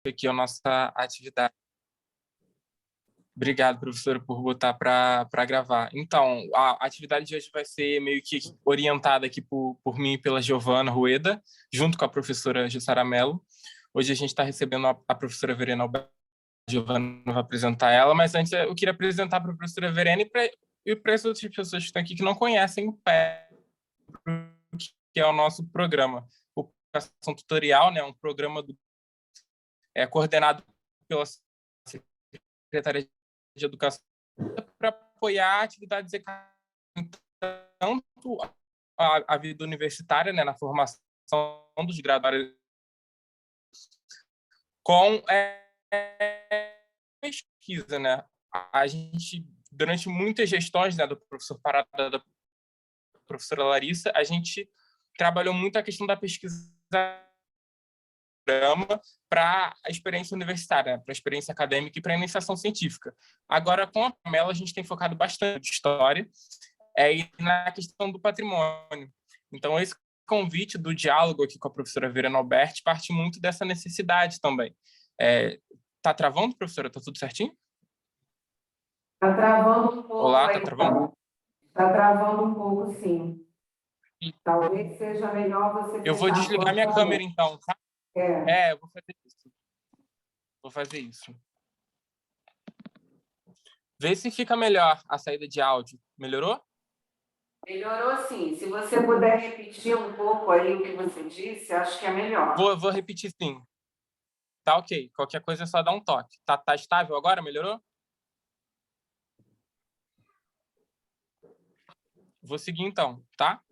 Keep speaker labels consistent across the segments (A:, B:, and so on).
A: aqui a nossa atividade. Obrigado, professora, por botar para gravar. Então, a atividade de hoje vai ser meio que orientada aqui por mim e pela Giovana Rueda, junto com a professora Jussara Mello. Hoje a gente está recebendo a professora Verena Alberto. A Giovana vai apresentar ela, mas antes eu queria apresentar para a professora Verena e para as outras pessoas que estão aqui que não conhecem o PET, que é o nosso programa. O Educação Tutorial, né, é um programa coordenado pela Secretaria de Educação para apoiar atividades tanto a vida universitária, né, na formação dos graduados, com pesquisa, né? A gente, durante muitas gestões, né, do professor Parada, da professora Larissa, a gente trabalhou muito a questão da pesquisa para a experiência universitária, para a experiência acadêmica e para a iniciação científica. Agora, com a Pamela, a gente tem focado bastante em história e na questão do patrimônio. Então, esse convite do diálogo aqui com a professora Verena Alberti parte muito dessa necessidade também. Tá travando, professora? Tá tudo certinho?
B: Tá travando um pouco.
A: Olá, tá travando?
B: Tá travando um pouco, sim. Talvez seja melhor você...
A: Eu vou desligar minha câmera, então, tá? Eu vou fazer isso. Vou fazer isso. Vê se fica melhor a saída de áudio. Melhorou?
B: Melhorou, sim. Se você puder repetir um pouco aí o que você disse, acho que é melhor.
A: Vou repetir, sim. Tá ok. Qualquer coisa é só dar um toque. Tá estável agora? Melhorou? Vou seguir, então, tá?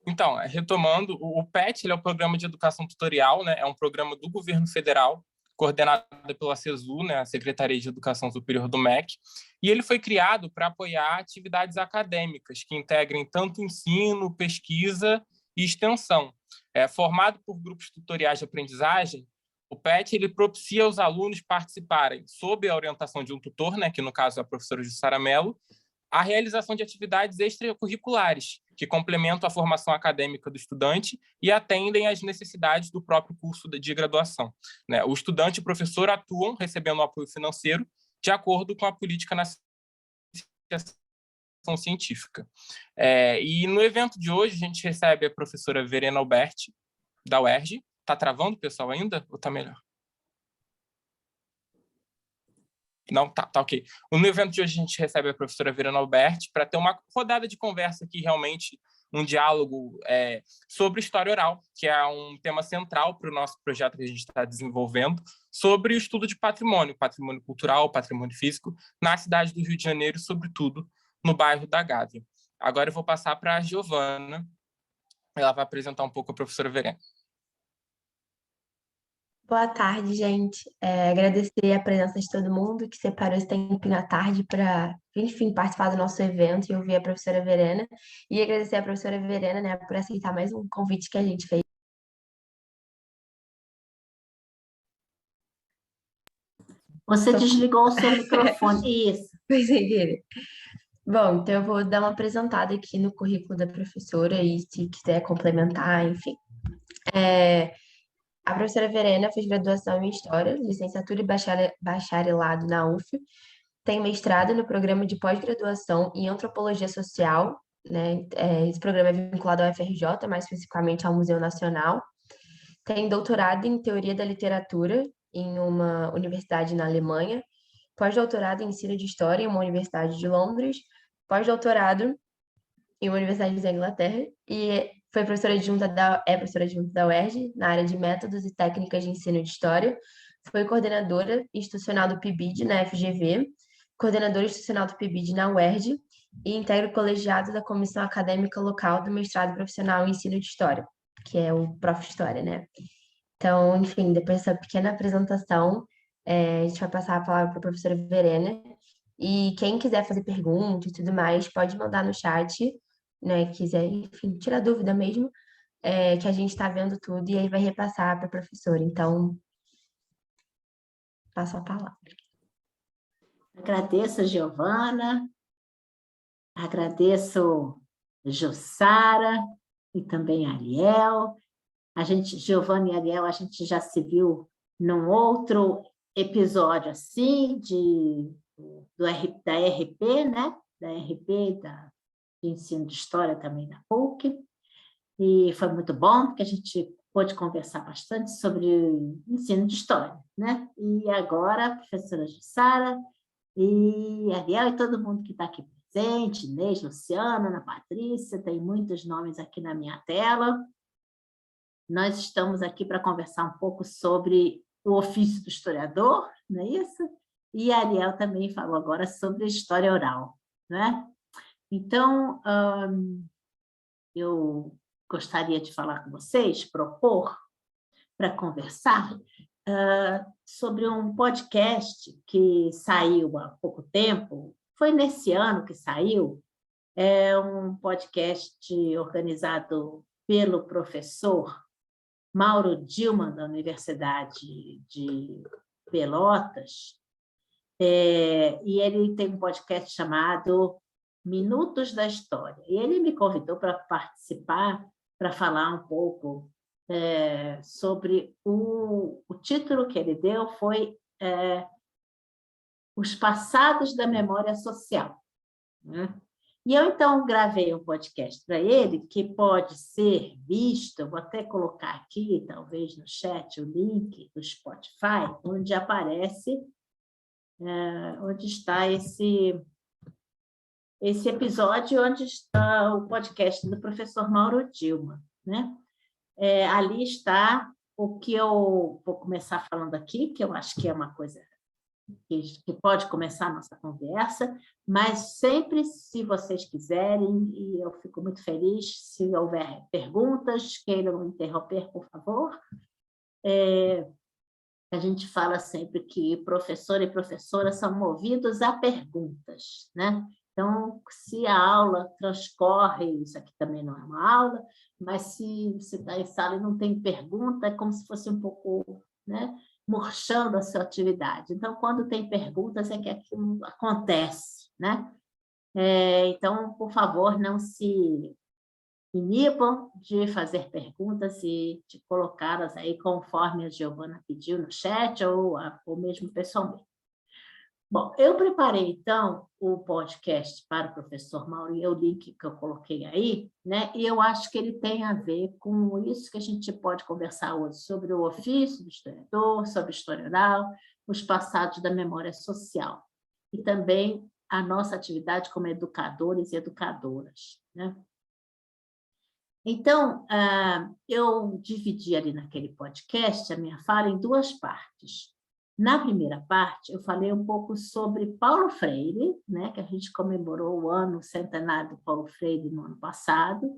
A: Então, retomando, o PET ele é o Programa de Educação Tutorial, né? É um programa do governo federal, coordenado pela CESU, né? A Secretaria de Educação Superior do MEC, e ele foi criado para apoiar atividades acadêmicas que integrem tanto ensino, pesquisa e extensão. Formado por grupos tutoriais de aprendizagem, o PET ele propicia aos alunos participarem, sob a orientação de um tutor, né? Que no caso é a professora Jussara Mello, a realização de atividades extracurriculares, que complementam a formação acadêmica do estudante e atendem às necessidades do próprio curso de graduação. Né? O estudante e o professor atuam recebendo um apoio financeiro de acordo com a política na iniciação científica. E no evento de hoje, a gente recebe a professora Verena Alberti, da UERJ. Está travando, pessoal, ainda? Ou está melhor? Não, tá ok. No evento de hoje a gente recebe a professora Verena Alberti para ter uma rodada de conversa aqui, realmente um diálogo sobre história oral, que é um tema central para o nosso projeto que a gente está desenvolvendo, sobre o estudo de patrimônio cultural, patrimônio físico, na cidade do Rio de Janeiro, sobretudo no bairro da Gávea. Agora eu vou passar para a Giovana, ela vai apresentar um pouco a professora Verena.
C: Boa tarde, gente. Agradecer a presença de todo mundo que separou esse tempinho à tarde para, enfim, participar do nosso evento e ouvir a professora Verena. E agradecer a professora Verena, né, por aceitar mais um convite que a gente fez.
D: Você desligou o seu microfone. Isso.
C: Pois é, querida. Bom, então eu vou dar uma apresentada aqui no currículo da professora e se quiser complementar, enfim. A professora Verena fez graduação em História, licenciatura e bacharelado na UF, tem mestrado no programa de pós-graduação em Antropologia Social, né? Esse programa é vinculado ao UFRJ, mais especificamente ao Museu Nacional. Tem doutorado em Teoria da Literatura em uma universidade na Alemanha, pós-doutorado em Ensino de História em uma universidade de Londres, pós-doutorado em uma universidade da Inglaterra e foi professora adjunta da UERJ na área de métodos e técnicas de ensino de história. Foi coordenadora institucional do PIBID na FGV, coordenadora institucional do PIBID na UERJ e integra o colegiado da Comissão Acadêmica Local do Mestrado Profissional em Ensino de História, que é o Prof. História, né? Então, enfim, depois dessa pequena apresentação, a gente vai passar a palavra para a professora Verena. E quem quiser fazer perguntas e tudo mais, pode mandar no chat, né? Quiser, enfim, tirar dúvida mesmo, que a gente está vendo tudo e aí vai repassar para a professora. Então, passo a palavra.
D: Agradeço a Giovana, agradeço a Jussara e também a Ariel. Giovana e Ariel, a gente já se viu num outro episódio assim da RP, né? Da RP, de ensino de história também da PUC, e foi muito bom, porque a gente pôde conversar bastante sobre ensino de história, né? E agora, a professora Jussara e Ariel e todo mundo que está aqui presente, Inês, Luciana, Ana Patrícia, tem muitos nomes aqui na minha tela. Nós estamos aqui para conversar um pouco sobre o ofício do historiador, não é isso? E a Ariel também falou agora sobre a história oral, né? Então, eu gostaria de falar com vocês, propor para conversar sobre um podcast que saiu há pouco tempo, foi nesse ano que saiu, é um podcast organizado pelo professor Mauro Dillmann, da Universidade de Pelotas, e ele tem um podcast chamado Minutos da História. E ele me convidou para participar, para falar um pouco sobre o título que ele deu foi Os Passados da Memória Social, né? E eu, então, gravei um podcast para ele, que pode ser visto, eu vou até colocar aqui, talvez no chat, o link do Spotify, onde aparece, onde está esse episódio, onde está o podcast do professor Mauro Dillmann, né? Ali está o que eu vou começar falando aqui, que eu acho que é uma coisa que pode começar a nossa conversa, mas sempre, se vocês quiserem, e eu fico muito feliz, se houver perguntas, queiram interromper, por favor. A gente fala sempre que professor e professora são movidos a perguntas, né? Então, se a aula transcorre, isso aqui também não é uma aula, mas se você está em sala e não tem pergunta, é como se fosse um pouco, né, murchando a sua atividade. Então, quando tem perguntas, é que aquilo acontece, né? Então, por favor, não se inibam de fazer perguntas e de colocá-las aí conforme a Giovana pediu no chat ou mesmo pessoalmente. Bom, eu preparei, então, o podcast para o professor Mauro, e o link que eu coloquei aí, né? E eu acho que ele tem a ver com isso que a gente pode conversar hoje, sobre o ofício do historiador, sobre história oral, os passados da memória social, e também a nossa atividade como educadores e educadoras, né? Então, eu dividi ali naquele podcast a minha fala em duas partes. Na primeira parte, eu falei um pouco sobre Paulo Freire, né, que a gente comemorou o ano centenário do Paulo Freire no ano passado,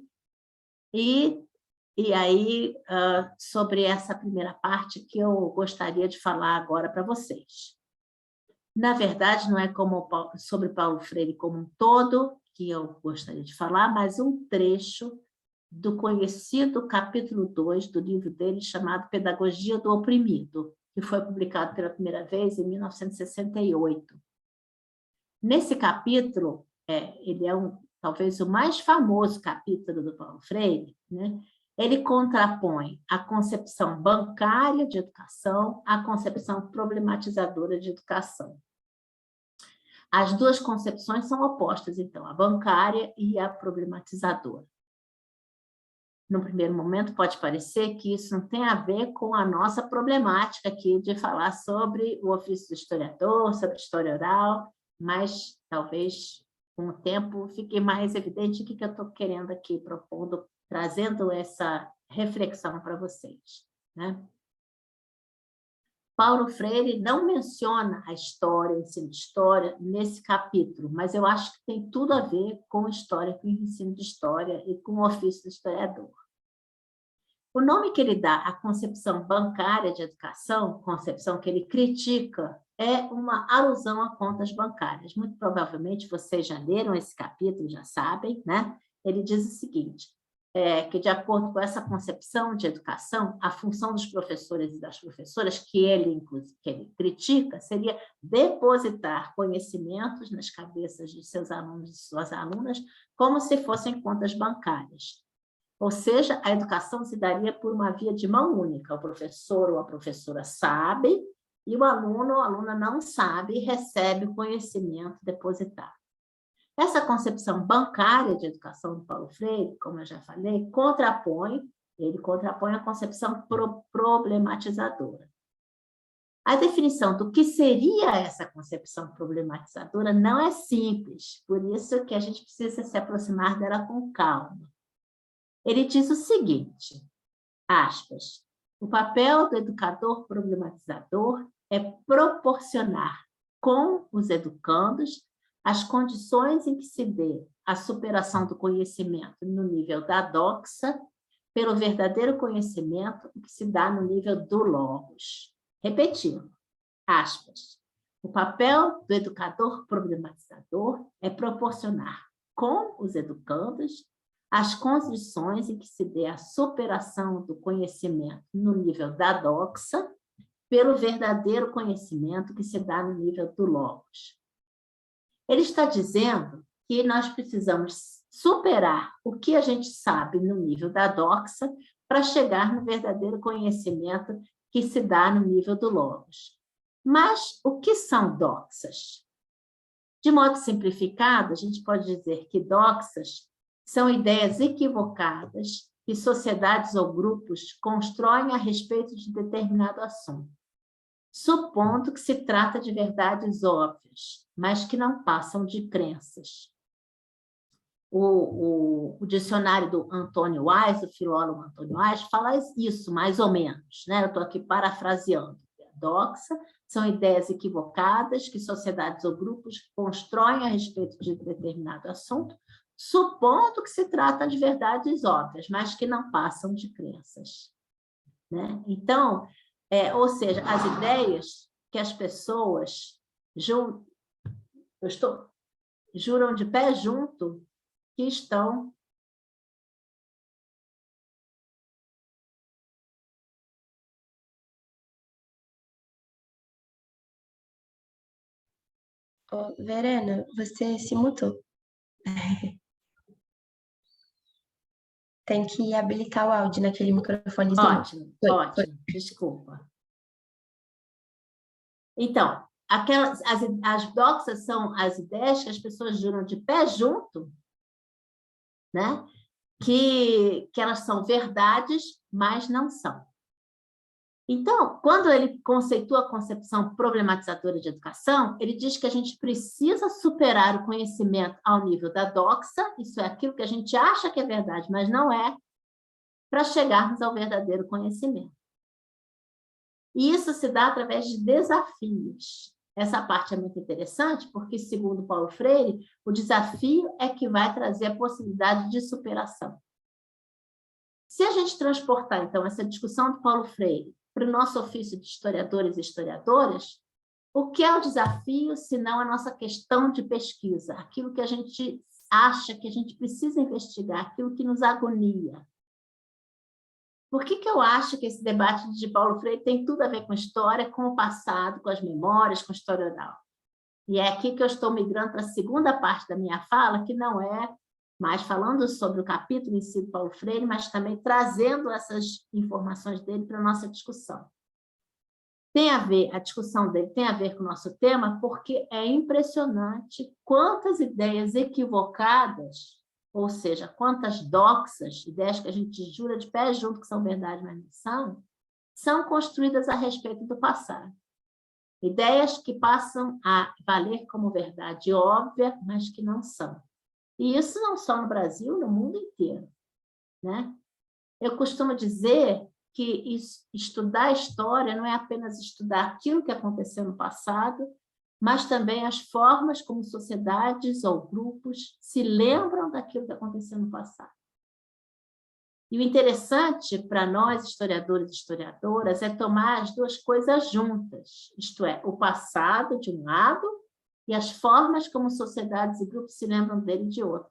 D: e aí sobre essa primeira parte que eu gostaria de falar agora para vocês. Na verdade, não é sobre Paulo Freire como um todo que eu gostaria de falar, mas um trecho do conhecido capítulo 2 do livro dele, chamado Pedagogia do Oprimido, que foi publicado pela primeira vez em 1968. Nesse capítulo, ele é talvez o mais famoso capítulo do Paulo Freire, né? Ele contrapõe a concepção bancária de educação à concepção problematizadora de educação. As duas concepções são opostas, então, a bancária e a problematizadora. No primeiro momento, pode parecer que isso não tem a ver com a nossa problemática aqui de falar sobre o ofício do historiador, sobre história oral, mas talvez com o tempo fique mais evidente o que eu estou querendo aqui propondo, trazendo essa reflexão para vocês, né? Paulo Freire não menciona a história, o ensino de história, nesse capítulo, mas eu acho que tem tudo a ver com história, com o ensino de história e com o ofício do historiador. O nome que ele dá à concepção bancária de educação, concepção que ele critica, é uma alusão a contas bancárias. Muito provavelmente vocês já leram esse capítulo, já sabem, né? Ele diz o seguinte, que de acordo com essa concepção de educação, a função dos professores e das professoras, que ele critica, seria depositar conhecimentos nas cabeças de seus alunos e suas alunas como se fossem contas bancárias. Ou seja, a educação se daria por uma via de mão única. O professor ou a professora sabe, e o aluno ou a aluna não sabe e recebe o conhecimento depositado. Essa concepção bancária de educação do Paulo Freire, como eu já falei, ele contrapõe a concepção problematizadora. A definição do que seria essa concepção problematizadora não é simples, por isso que a gente precisa se aproximar dela com calma. Ele diz o seguinte, aspas, o papel do educador problematizador é proporcionar com os educandos as condições em que se dê a superação do conhecimento no nível da doxa pelo verdadeiro conhecimento que se dá no nível do logos. Repetindo, aspas, o papel do educador problematizador é proporcionar com os educandos as condições em que se dê a superação do conhecimento no nível da doxa pelo verdadeiro conhecimento que se dá no nível do logos. Ele está dizendo que nós precisamos superar o que a gente sabe no nível da doxa para chegar no verdadeiro conhecimento que se dá no nível do logos. Mas o que são doxas? De modo simplificado, a gente pode dizer que doxas são ideias equivocadas que sociedades ou grupos constroem a respeito de determinado assunto, supondo que se trata de verdades óbvias, mas que não passam de crenças. O dicionário do Antônio Wise, o filólogo Antônio Wise, fala isso, mais ou menos, né? Eu estou aqui parafraseando. Doxa são ideias equivocadas que sociedades ou grupos constroem a respeito de determinado assunto, supondo que se trata de verdades óbvias, mas que não passam de crenças. Né? Então, ou seja, as ideias que as pessoas juram de pé junto que estão
C: Verena, você se mutou. Tem que habilitar o áudio naquele microfonezinho.
D: Ótimo, ótimo, desculpa. Então, as doxas são as ideias que as pessoas juram de pé junto, né? Que elas são verdades, mas não são. Então, quando ele conceitua a concepção problematizadora de educação, ele diz que a gente precisa superar o conhecimento ao nível da doxa, isso é aquilo que a gente acha que é verdade, mas não é, para chegarmos ao verdadeiro conhecimento. E isso se dá através de desafios. Essa parte é muito interessante, porque, segundo Paulo Freire, o desafio é que vai trazer a possibilidade de superação. Se a gente transportar, então, essa discussão do Paulo Freire para o nosso ofício de historiadores e historiadoras, o que é o desafio, se não a nossa questão de pesquisa, aquilo que a gente acha que a gente precisa investigar, aquilo que nos agonia. Por que eu acho que esse debate de Paulo Freire tem tudo a ver com história, com o passado, com as memórias, com a história oral? E é aqui que eu estou migrando para a segunda parte da minha fala, que não é mais falando sobre o capítulo em si do Paulo Freire, mas também trazendo essas informações dele para a nossa discussão. A discussão dele tem a ver com o nosso tema, porque é impressionante quantas ideias equivocadas, ou seja, quantas doxas, ideias que a gente jura de pé junto que são verdade, mas não são construídas a respeito do passado. Ideias que passam a valer como verdade óbvia, mas que não são. E isso não só no Brasil, no mundo inteiro. Né? Eu costumo dizer que estudar história não é apenas estudar aquilo que aconteceu no passado, mas também as formas como sociedades ou grupos se lembram daquilo que aconteceu no passado. E o interessante para nós, historiadores e historiadoras, é tomar as duas coisas juntas, isto é, o passado de um lado e as formas como sociedades e grupos se lembram dele de outro.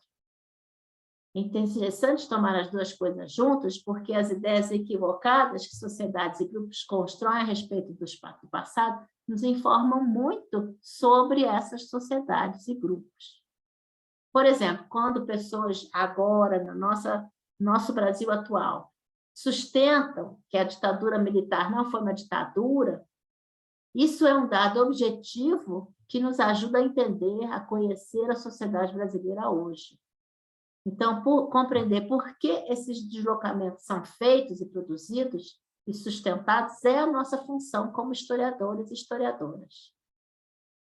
D: É interessante tomar as duas coisas juntas, porque as ideias equivocadas que sociedades e grupos constroem a respeito do passado nos informam muito sobre essas sociedades e grupos. Por exemplo, quando pessoas agora, na nossa nosso Brasil atual, sustentam que a ditadura militar não foi uma ditadura, isso é um dado objetivo que nos ajuda a entender, a conhecer a sociedade brasileira hoje. Então, compreender por que esses deslocamentos são feitos e produzidos e sustentados é a nossa função como historiadores e historiadoras.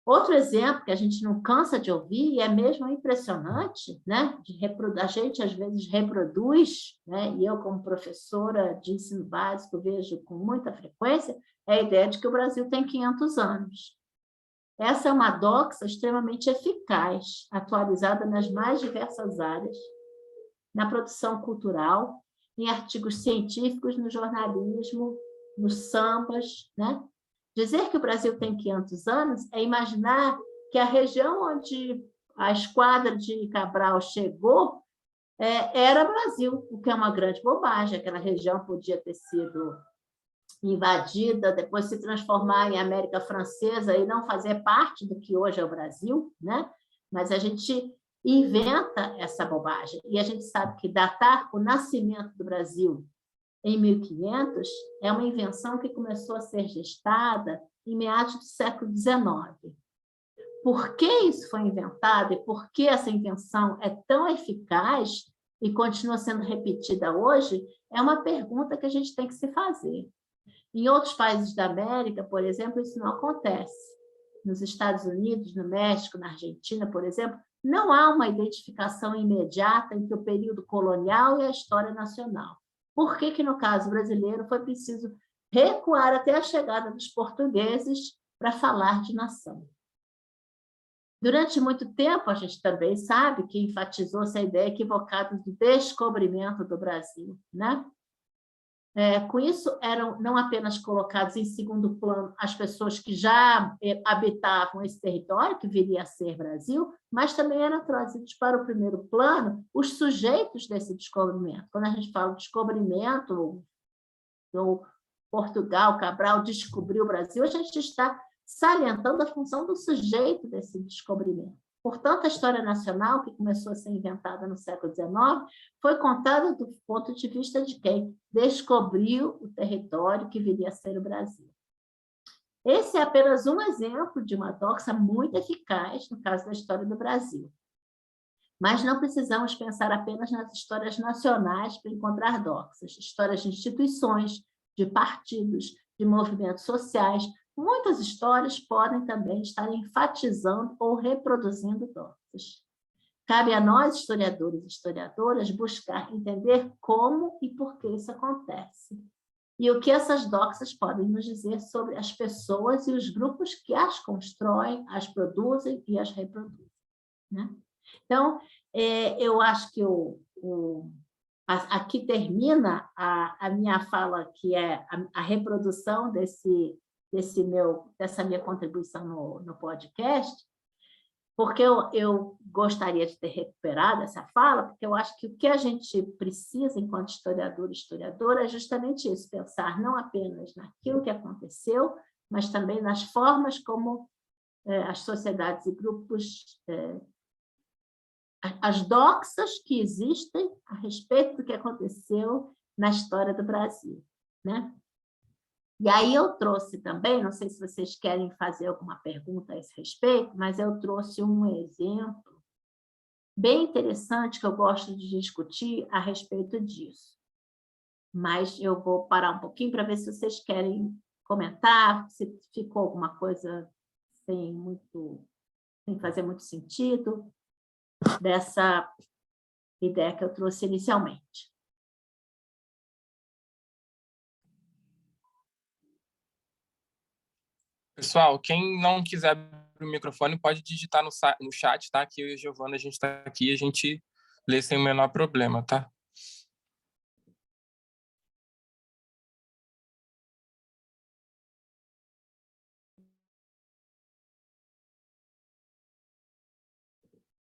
D: Outro exemplo que a gente não cansa de ouvir, e é mesmo impressionante, né? A gente, às vezes, reproduz, né? E eu, como professora de ensino básico, vejo com muita frequência, é a ideia de que o Brasil tem 500 anos. Essa é uma doxa extremamente eficaz, atualizada nas mais diversas áreas, na produção cultural, em artigos científicos, no jornalismo, nos sambas, né? Dizer que o Brasil tem 500 anos é imaginar que a região onde a esquadra de Cabral chegou era Brasil, o que é uma grande bobagem. Aquela região podia ter sido invadida, depois se transformar em América Francesa e não fazer parte do que hoje é o Brasil, né? Mas a gente inventa essa bobagem. E a gente sabe que datar o nascimento do Brasil em 1500 é uma invenção que começou a ser gestada em meados do século XIX. Por que isso foi inventado e por que essa invenção é tão eficaz e continua sendo repetida hoje, é uma pergunta que a gente tem que se fazer. Em outros países da América, por exemplo, isso não acontece. Nos Estados Unidos, no México, na Argentina, por exemplo, não há uma identificação imediata entre o período colonial e a história nacional. Por que, no caso brasileiro, foi preciso recuar até a chegada dos portugueses para falar de nação? Durante muito tempo, a gente também sabe que enfatizou-se a ideia equivocada do descobrimento do Brasil, né? Com isso, eram não apenas colocados em segundo plano as pessoas que já habitavam esse território, que viria a ser Brasil, mas também eram trazidos para o primeiro plano os sujeitos desse descobrimento. Quando a gente fala de descobrimento, ou Portugal, Cabral descobriu o Brasil, a gente está salientando a função do sujeito desse descobrimento. Portanto, a história nacional, que começou a ser inventada no século XIX, foi contada do ponto de vista de quem descobriu o território que viria a ser o Brasil. Esse é apenas um exemplo de uma doxa muito eficaz no caso da história do Brasil. Mas não precisamos pensar apenas nas histórias nacionais para encontrar doxas, histórias de instituições, de partidos, de movimentos sociais. Muitas histórias podem também estar enfatizando ou reproduzindo doxas. Cabe a nós, historiadores e historiadoras, buscar entender como e por que isso acontece. E o que essas doxas podem nos dizer sobre as pessoas e os grupos que as constroem, as produzem e as reproduzem, né? Então, eu acho que aqui termina a minha fala, que é a reprodução dessa minha contribuição no podcast, porque eu gostaria de ter recuperado essa fala, porque eu acho que o que a gente precisa, enquanto historiador e historiadora, é justamente isso, pensar não apenas naquilo que aconteceu, mas também nas formas como as sociedades e grupos, as doxas que existem a respeito do que aconteceu na história do Brasil, né? E aí eu trouxe também, não sei se vocês querem fazer alguma pergunta a esse respeito, mas eu trouxe um exemplo bem interessante que eu gosto de discutir a respeito disso. Mas eu vou parar um pouquinho para ver se vocês querem comentar, se ficou alguma coisa sem fazer muito sentido dessa ideia que eu trouxe inicialmente.
A: Pessoal, quem não quiser abrir o microfone pode digitar no chat, tá? Que eu e a Giovana, a gente está aqui, a gente lê sem o menor problema, tá?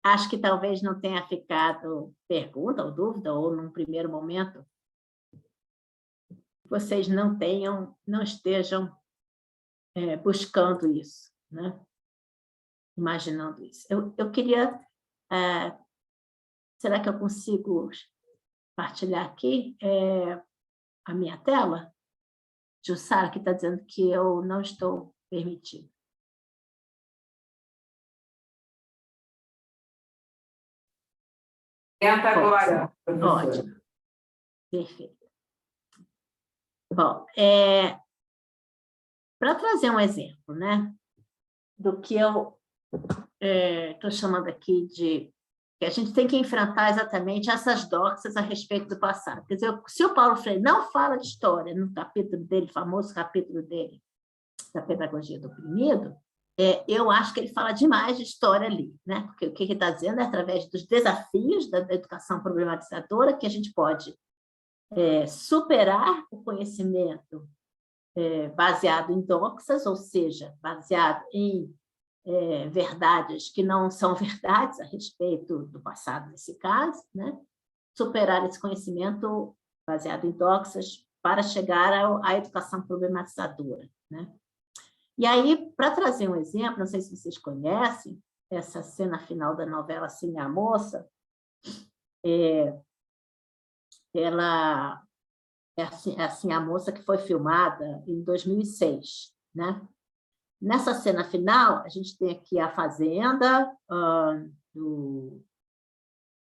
D: Acho que talvez não tenha ficado pergunta ou dúvida, ou num primeiro momento vocês não estejam buscando isso, né? Imaginando isso. Eu queria... será que eu consigo partilhar aqui a minha tela. Jussara, que está dizendo que eu não estou permitindo.
B: Tenta agora, professora.
D: Ótimo. Perfeito. Bom, para trazer um exemplo, né, do que eu estou chamando aqui de que a gente tem que enfrentar exatamente essas doxas a respeito do passado. Quer dizer, se o Paulo Freire não fala de história no capítulo dele, famoso capítulo dele, da Pedagogia do Oprimido, eu acho que ele fala demais de história ali, né? Porque o que ele está dizendo é através dos desafios da educação problematizadora que a gente pode superar o conhecimento baseado em doxas, ou seja, baseado em verdades que não são verdades a respeito do passado, nesse caso, né? Superar esse conhecimento baseado em doxas para chegar à educação problematizadora, né? E aí, para trazer um exemplo, não sei se vocês conhecem essa cena final da novela Assim a Moça, ela é assim a Moça, que foi filmada em 2006, né? Nessa cena final, a gente tem aqui a fazenda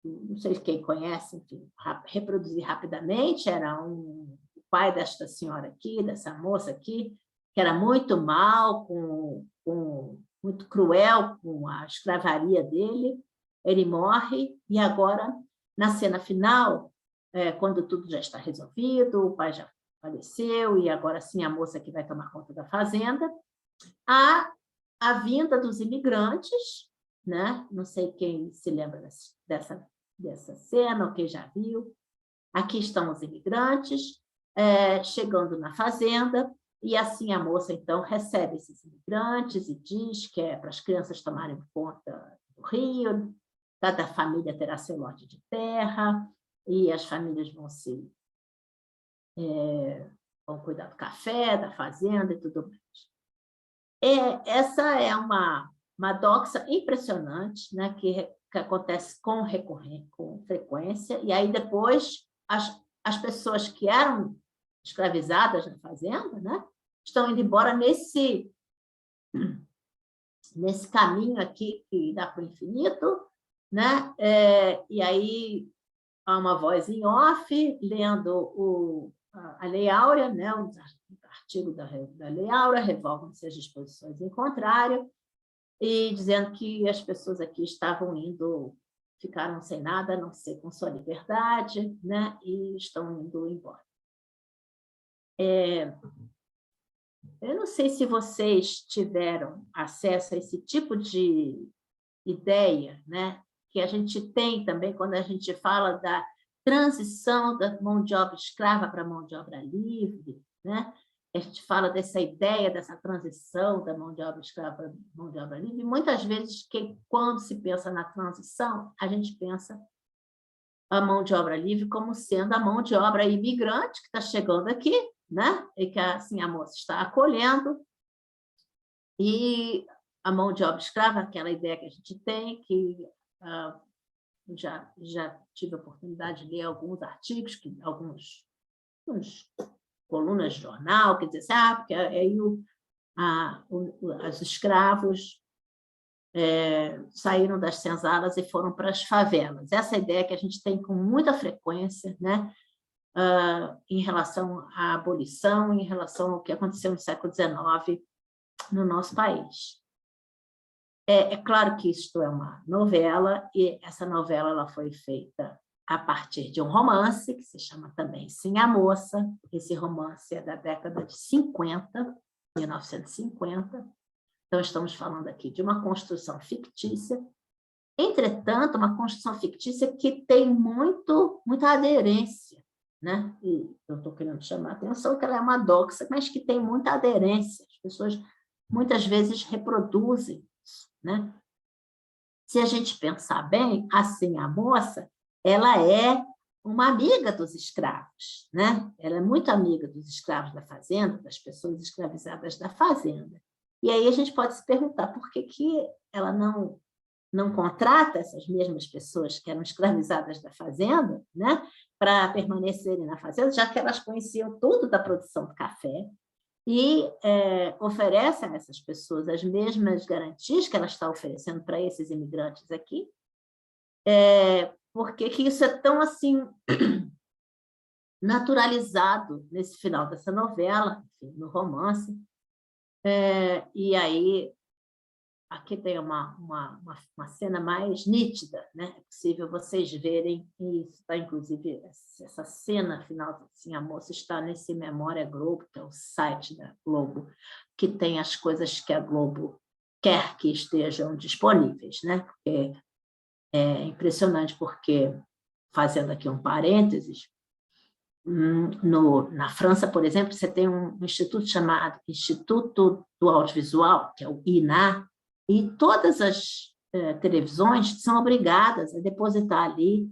D: não sei quem conhece, enfim, reproduzir rapidamente, era o pai desta senhora aqui, dessa moça aqui, que era muito mal, muito cruel com a escravaria dele. Ele morre, e agora, na cena final, quando tudo já está resolvido, o pai já faleceu, e agora sim a moça que vai tomar conta da fazenda, há a vinda dos imigrantes, né? Não sei quem se lembra dessa cena, ou quem já viu. Aqui estão os imigrantes chegando na fazenda, e assim a moça, então, recebe esses imigrantes e diz que é para as crianças tomarem conta do rio, cada família terá seu lote de terra, e as famílias vão cuidar do café, da fazenda e tudo mais. Essa é uma doxa impressionante, né, que acontece com frequência, e aí depois as pessoas que eram escravizadas na fazenda, né, estão indo embora nesse caminho aqui que dá para o infinito, né? E aí há uma voz em off lendo a Lei Áurea, né, o artigo da Lei Áurea, revogam-se as disposições em contrário, e dizendo que as pessoas aqui ficaram sem nada, a não ser com sua liberdade, né, e estão indo embora. Eu não sei se vocês tiveram acesso a esse tipo de ideia, né, que a gente tem também quando a gente fala da transição da mão de obra escrava para a mão de obra livre, né? A gente fala dessa ideia, dessa transição da mão de obra escrava para a mão de obra livre, e muitas vezes, quando se pensa na transição, a gente pensa a mão de obra livre como sendo a mão de obra imigrante que está chegando aqui, né? E que assim a moça está acolhendo, e a mão de obra escrava, aquela ideia que a gente tem, que já tive a oportunidade de ler alguns artigos, algumas colunas de jornal, que dizem assim, porque aí os escravos saíram das senzalas e foram para as favelas. Essa ideia que a gente tem com muita frequência, né, em relação à abolição, em relação ao que aconteceu no século XIX no nosso país. É claro que isto é uma novela, e essa novela ela foi feita a partir de um romance, que se chama também Sim a Moça. Esse romance é da década de 50, 1950. Então, estamos falando aqui de uma construção fictícia. Entretanto, uma construção fictícia que tem muita aderência, né? E eu estou querendo chamar a atenção que ela é uma doxa, mas que tem muita aderência. As pessoas, muitas vezes, reproduzem isso, né? Se a gente pensar bem, Assim a Moça, ela é uma amiga dos escravos, né? Ela é muito amiga dos escravos da fazenda, das pessoas escravizadas da fazenda. E aí a gente pode se perguntar por que ela não contrata essas mesmas pessoas que eram escravizadas da fazenda, né, para permanecerem na fazenda, já que elas conheciam tudo da produção do café, e oferecem a essas pessoas as mesmas garantias que ela está oferecendo para esses imigrantes aqui. Por que isso é tão assim naturalizado nesse final dessa novela, enfim, no romance? E aí, aqui tem uma cena mais nítida, né? É possível vocês verem, e está, inclusive, essa cena final, assim, a moça está nesse Memória Globo, que é o site da Globo, que tem as coisas que a Globo quer que estejam disponíveis, né? Porque é impressionante, porque, fazendo aqui um parênteses, na França, por exemplo, você tem um instituto chamado Instituto do Audiovisual, que é o INA, e todas as televisões são obrigadas a depositar ali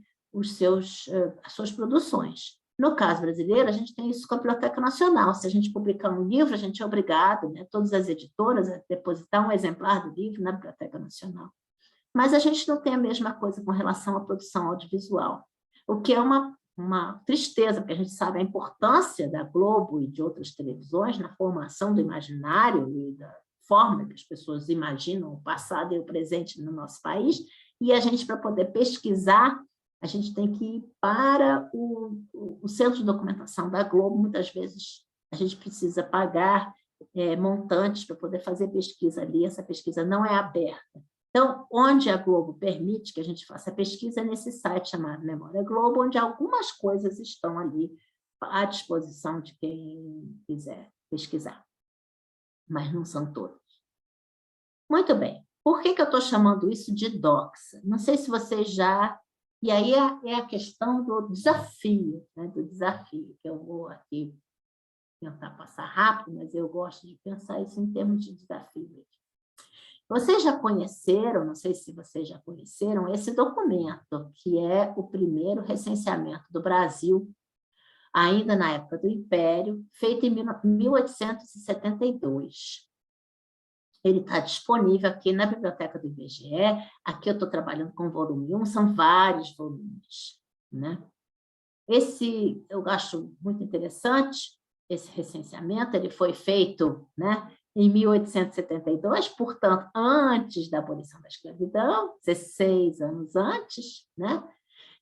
D: as suas produções. No caso brasileiro, a gente tem isso com a Biblioteca Nacional. Se a gente publicar um livro, a gente é obrigado, né, todas as editoras, a depositar um exemplar do livro na Biblioteca Nacional. Mas a gente não tem a mesma coisa com relação à produção audiovisual, o que é uma tristeza, porque a gente sabe a importância da Globo e de outras televisões na formação do imaginário e da forma que as pessoas imaginam o passado e o presente no nosso país, e a gente, para poder pesquisar, a gente tem que ir para o centro de documentação da Globo. Muitas vezes a gente precisa pagar montantes para poder fazer pesquisa ali, essa pesquisa não é aberta. Então, onde a Globo permite que a gente faça a pesquisa é nesse site chamado Memória Globo, onde algumas coisas estão ali à disposição de quem quiser pesquisar, mas não são todas. Muito bem. Por que eu estou chamando isso de doxa? Não sei se vocês já... E aí é a questão do desafio, né? Do desafio, que eu vou aqui tentar passar rápido, mas eu gosto de pensar isso em termos de desafio. Vocês já conheceram, não sei se vocês já conheceram, esse documento, que é o primeiro recenseamento do Brasil, ainda na época do Império, feito em 1872. Ele está disponível aqui na biblioteca do IBGE. Aqui eu estou trabalhando com o volume 1, são vários volumes, né? Esse eu acho muito interessante, esse recenseamento. Ele foi feito, né, em 1872, portanto, antes da abolição da escravidão, 16 anos antes, né?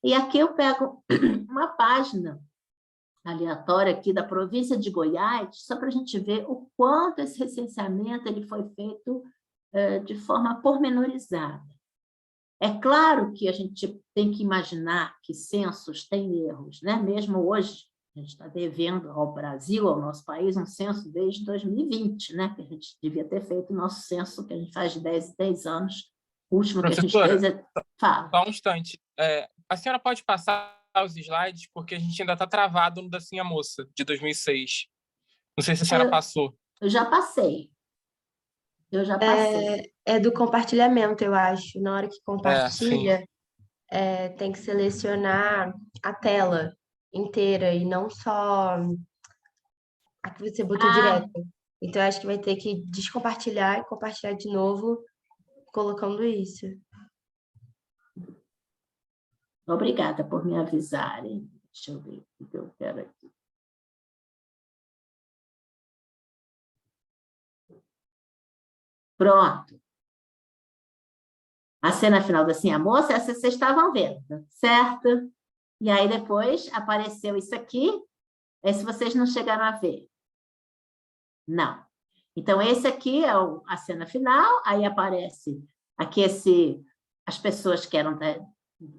D: E aqui eu pego uma página aleatória aqui da província de Goiás, só para a gente ver o quanto esse recenseamento ele foi feito de forma pormenorizada. É claro que a gente tem que imaginar que censos têm erros, né? Mesmo hoje, a gente está devendo ao Brasil, ao nosso país, um censo desde 2020, né? Que a gente devia ter feito o nosso censo, que a gente faz de 10 em 10 anos. O último que a gente fez é... Fala.
A: Só um instante. A senhora pode passar os slides, porque a gente ainda está travado no da Sim a Moça, de 2006. Não sei se a senhora passou.
D: Eu já passei. Eu já passei.
C: É do compartilhamento, eu acho. Na hora que compartilha, tem que selecionar a tela inteira e não só a que você botou direto. Então, eu acho que vai ter que descompartilhar e compartilhar de novo, colocando isso.
D: Obrigada por me avisarem. Deixa eu ver o que eu quero aqui. Pronto. A cena final da Sim a Moça, essa vocês estavam vendo, certo? E aí depois apareceu isso aqui. Esse vocês não chegaram a ver. Não. Então, esse aqui é a cena final, aí aparece aqui as pessoas que eram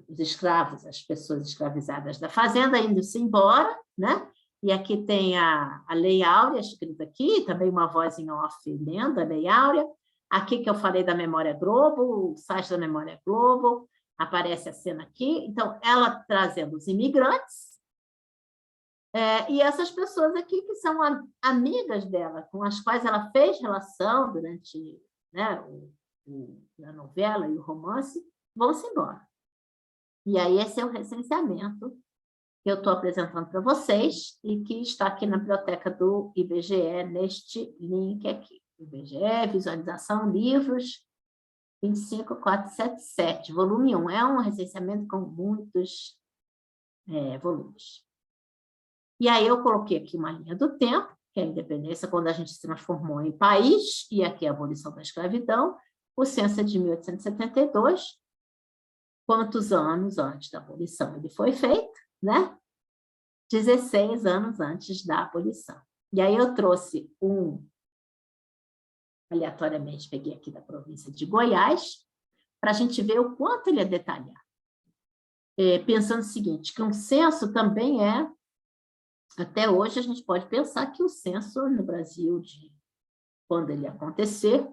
D: os escravos, as pessoas escravizadas da fazenda indo-se embora, né? E aqui tem a Lei Áurea escrita aqui, também uma voz em off lendo a Lei Áurea. Aqui que eu falei da Memória Globo, o site da Memória Globo, aparece a cena aqui. Então, ela trazendo os imigrantes, e essas pessoas aqui que são amigas dela, com as quais ela fez relação durante, né, a novela e o romance, vão-se embora. E aí esse é o recenseamento que eu estou apresentando para vocês e que está aqui na biblioteca do IBGE, neste link aqui. IBGE, visualização, livros, 25477, volume 1. É um recenseamento com muitos volumes. E aí eu coloquei aqui uma linha do tempo, que é a independência, quando a gente se transformou em país, e aqui a abolição da escravidão. O censo é de 1872. Quantos anos antes da abolição ele foi feito, né? 16 anos antes da abolição. E aí eu trouxe aleatoriamente, peguei aqui da província de Goiás, para a gente ver o quanto ele é detalhado. Pensando o seguinte, que um censo também até hoje a gente pode pensar que o censo no Brasil, quando ele acontecer,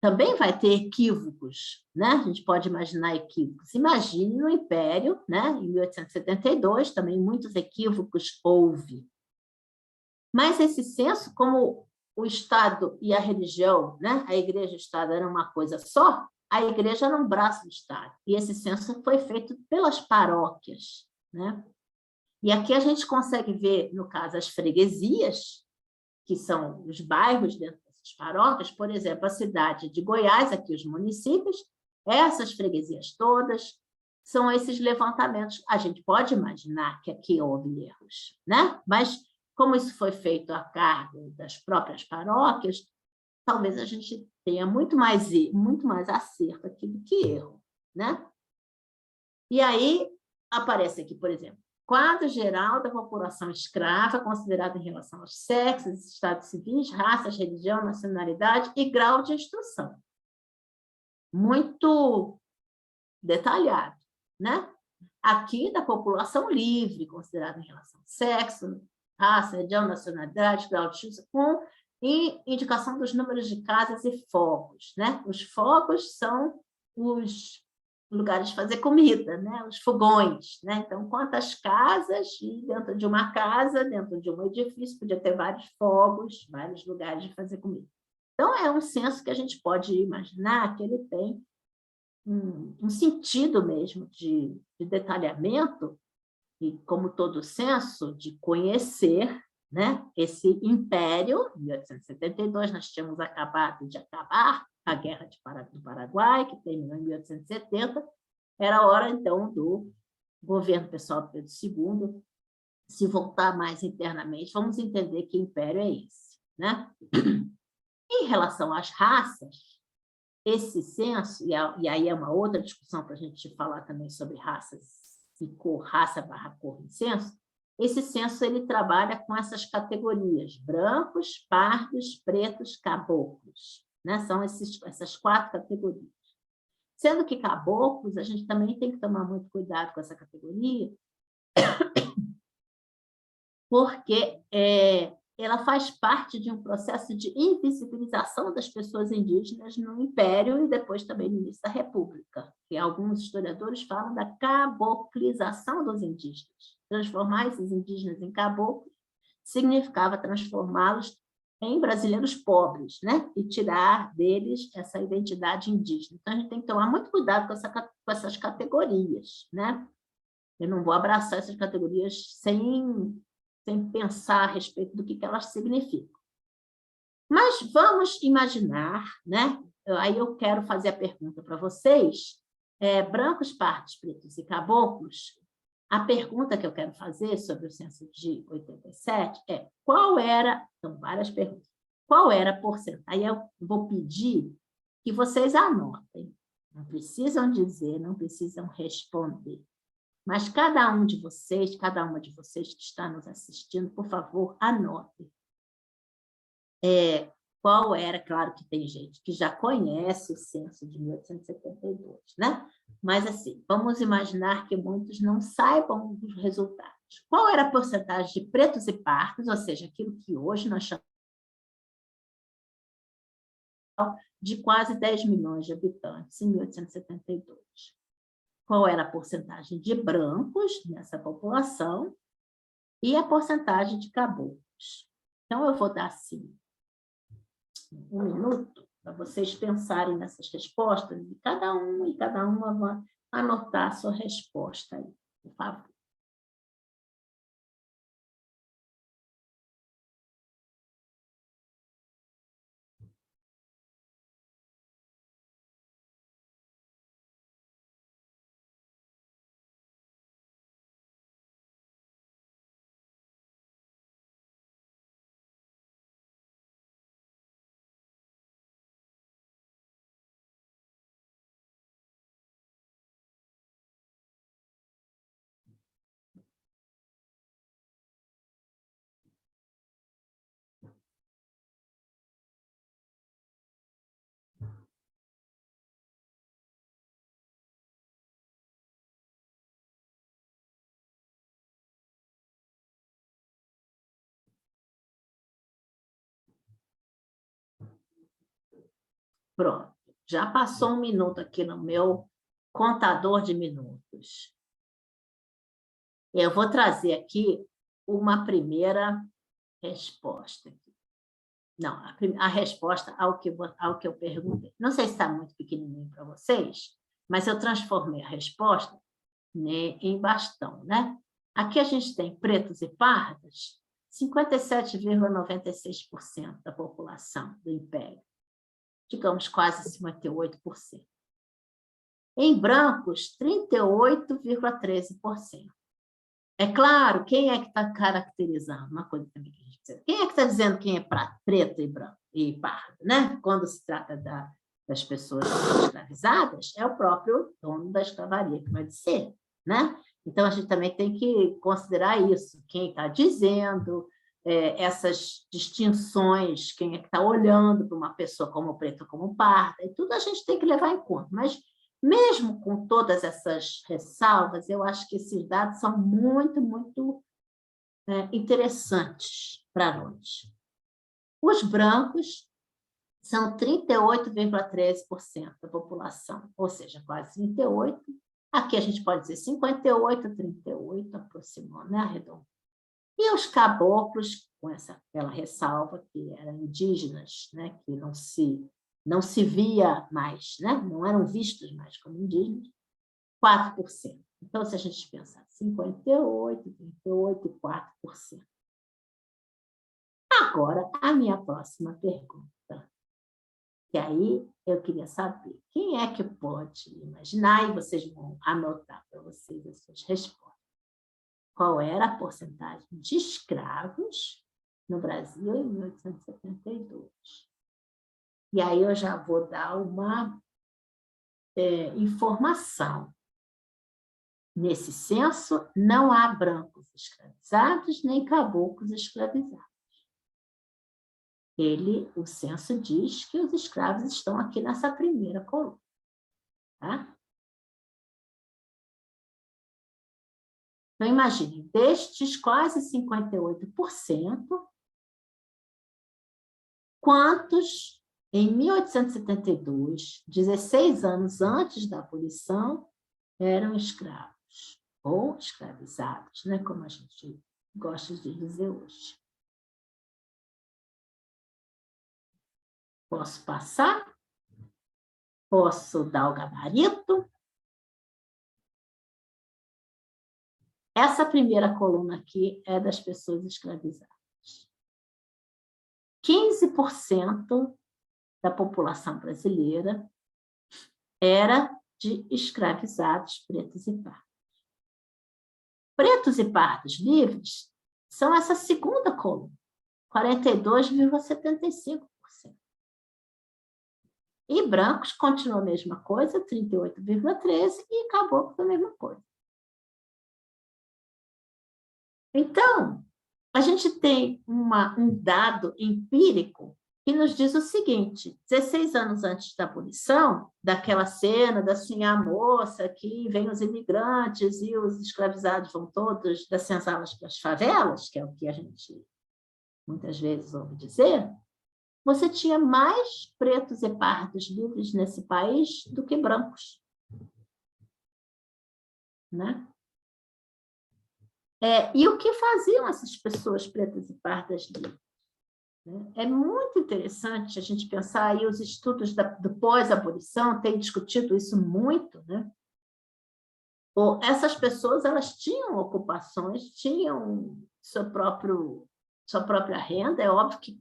D: também vai ter equívocos, né? A gente pode imaginar equívocos. Imagine no Império, né? Em 1872, também muitos equívocos houve. Mas esse censo, como o Estado e a religião, né? A Igreja e o Estado eram uma coisa só, a Igreja era um braço do Estado. E esse censo foi feito pelas paróquias, né? E aqui a gente consegue ver, no caso, as freguesias, que são os bairros dentro dessas paróquias, por exemplo, a cidade de Goiás, aqui os municípios, essas freguesias todas, são esses levantamentos. A gente pode imaginar que aqui houve erros, né? Mas, como isso foi feito a cargo das próprias paróquias, talvez a gente tenha muito mais acerto aqui do que erro, né? E aí, aparece aqui, por exemplo, quadro geral da população escrava, considerado em relação aos sexos, estados civis, raças, religião, nacionalidade e grau de instrução. Muito detalhado, né? Aqui, da população livre, considerada em relação ao sexo, raça, religião, nacionalidade, grau de instrução, com indicação dos números de casas e fogos, né? Os fogos são os lugares de fazer comida, né? Os fogões, né? Então, quantas casas, e dentro de uma casa, dentro de um edifício, podia ter vários fogos, vários lugares de fazer comida. Então, é um censo que a gente pode imaginar que ele tem um sentido mesmo de detalhamento, e como todo censo, de conhecer, né? Esse império. Em 1872, nós tínhamos acabado de acabar a Guerra do Paraguai, que terminou em 1870, era a hora, então, do governo pessoal do Pedro II se voltar mais internamente. Vamos entender que império é esse, né? Em relação às raças, esse censo, e aí é uma outra discussão para a gente falar também sobre raças e cor, raça/cor em censo, esse censo ele trabalha com essas categorias: brancos, pardos, pretos, caboclos. Né? São essas 4 categorias. Sendo que caboclos, a gente também tem que tomar muito cuidado com essa categoria, porque ela faz parte de um processo de invisibilização das pessoas indígenas no Império e depois também no início da República, que alguns historiadores falam da caboclização dos indígenas. Transformar esses indígenas em caboclos significava transformá-los em brasileiros pobres, né? E tirar deles essa identidade indígena. Então, a gente tem que tomar muito cuidado com essas categorias, né? Eu não vou abraçar essas categorias sem pensar a respeito do que elas significam. Mas vamos imaginar, né? Aí eu quero fazer a pergunta para vocês, brancos, pardos, pretos e caboclos. A pergunta que eu quero fazer sobre o censo de 87 qual era, são várias perguntas, qual era a porcentagem? Aí eu vou pedir que vocês anotem, não precisam dizer, não precisam responder, mas cada um de vocês, cada uma de vocês que está nos assistindo, por favor, anote. Qual era, claro que tem gente que já conhece o censo de 1872, né? Mas, assim, vamos imaginar que muitos não saibam os resultados. Qual era a porcentagem de pretos e pardos, ou seja, aquilo que hoje nós chamamos de quase 10 milhões de habitantes em 1872? Qual era a porcentagem de brancos nessa população e a porcentagem de caboclos? Então, eu vou dar, assim, 1 minuto para vocês pensarem nessas respostas, e cada uma vai anotar a sua resposta aí, por favor. Pronto. Já passou 1 minuto aqui no meu contador de minutos. Eu vou trazer aqui uma primeira resposta. Não, a resposta ao que eu perguntei. Não sei se está muito pequenininho para vocês, mas eu transformei a resposta, né, em bastão, né? Aqui a gente tem pretos e pardos, 57,96% da população do Império. Digamos, quase 58%. Em brancos, 38,13%. É claro, quem é que está caracterizando? Uma coisa também que a gente precisa. Quem é que está dizendo quem é preto e branco e pardo, né? Quando se trata das pessoas escravizadas, é o próprio dono da escravaria que vai dizer, né? Então, a gente também tem que considerar isso. Quem está dizendo essas distinções, quem é que está olhando para uma pessoa como preta ou como parda, e tudo a gente tem que levar em conta. Mas, mesmo com todas essas ressalvas, eu acho que esses dados são muito, muito interessantes para nós. Os brancos são 38,13% da população, ou seja, quase 38%. Aqui a gente pode dizer 58, 38, aproximou, né, arredondou. E os caboclos, com aquela ressalva, que eram indígenas, né, que não se via mais, né, não eram vistos mais como indígenas, 4%. Então, se a gente pensar 58, 38 e 4%. Agora, a minha próxima pergunta. E aí, eu queria saber, quem é que pode imaginar, e vocês vão anotar para vocês as suas respostas. Qual era a porcentagem de escravos no Brasil em 1872? E aí eu já vou dar uma informação. Nesse censo, não há brancos escravizados, nem caboclos escravizados. O censo diz que os escravos estão aqui nessa primeira coluna. Tá? Então, imagine, destes quase 58%, quantos, em 1872, 16 anos antes da abolição, eram escravos, ou escravizados, né, como a gente gosta de dizer hoje. Posso passar? Posso dar o gabarito? Essa primeira coluna aqui é das pessoas escravizadas. 15% da população brasileira era de escravizados pretos e pardos. Pretos e pardos livres são essa segunda coluna, 42,75%. E brancos continua a mesma coisa, 38,13%, e caboclos a mesma coisa. Então, a gente tem um dado empírico que nos diz o seguinte: 16 anos antes da abolição, daquela cena da Sinhá Moça, que vem os imigrantes e os escravizados vão todos das senzalas para as favelas, que é o que a gente muitas vezes ouve dizer, você tinha mais pretos e pardos livres nesse país do que brancos. Né? E o que faziam essas pessoas pretas e pardas livres? É muito interessante a gente pensar aí, os estudos do pós-abolição têm discutido isso muito, né? Essas pessoas, elas tinham ocupações, tinham sua própria renda. É óbvio que,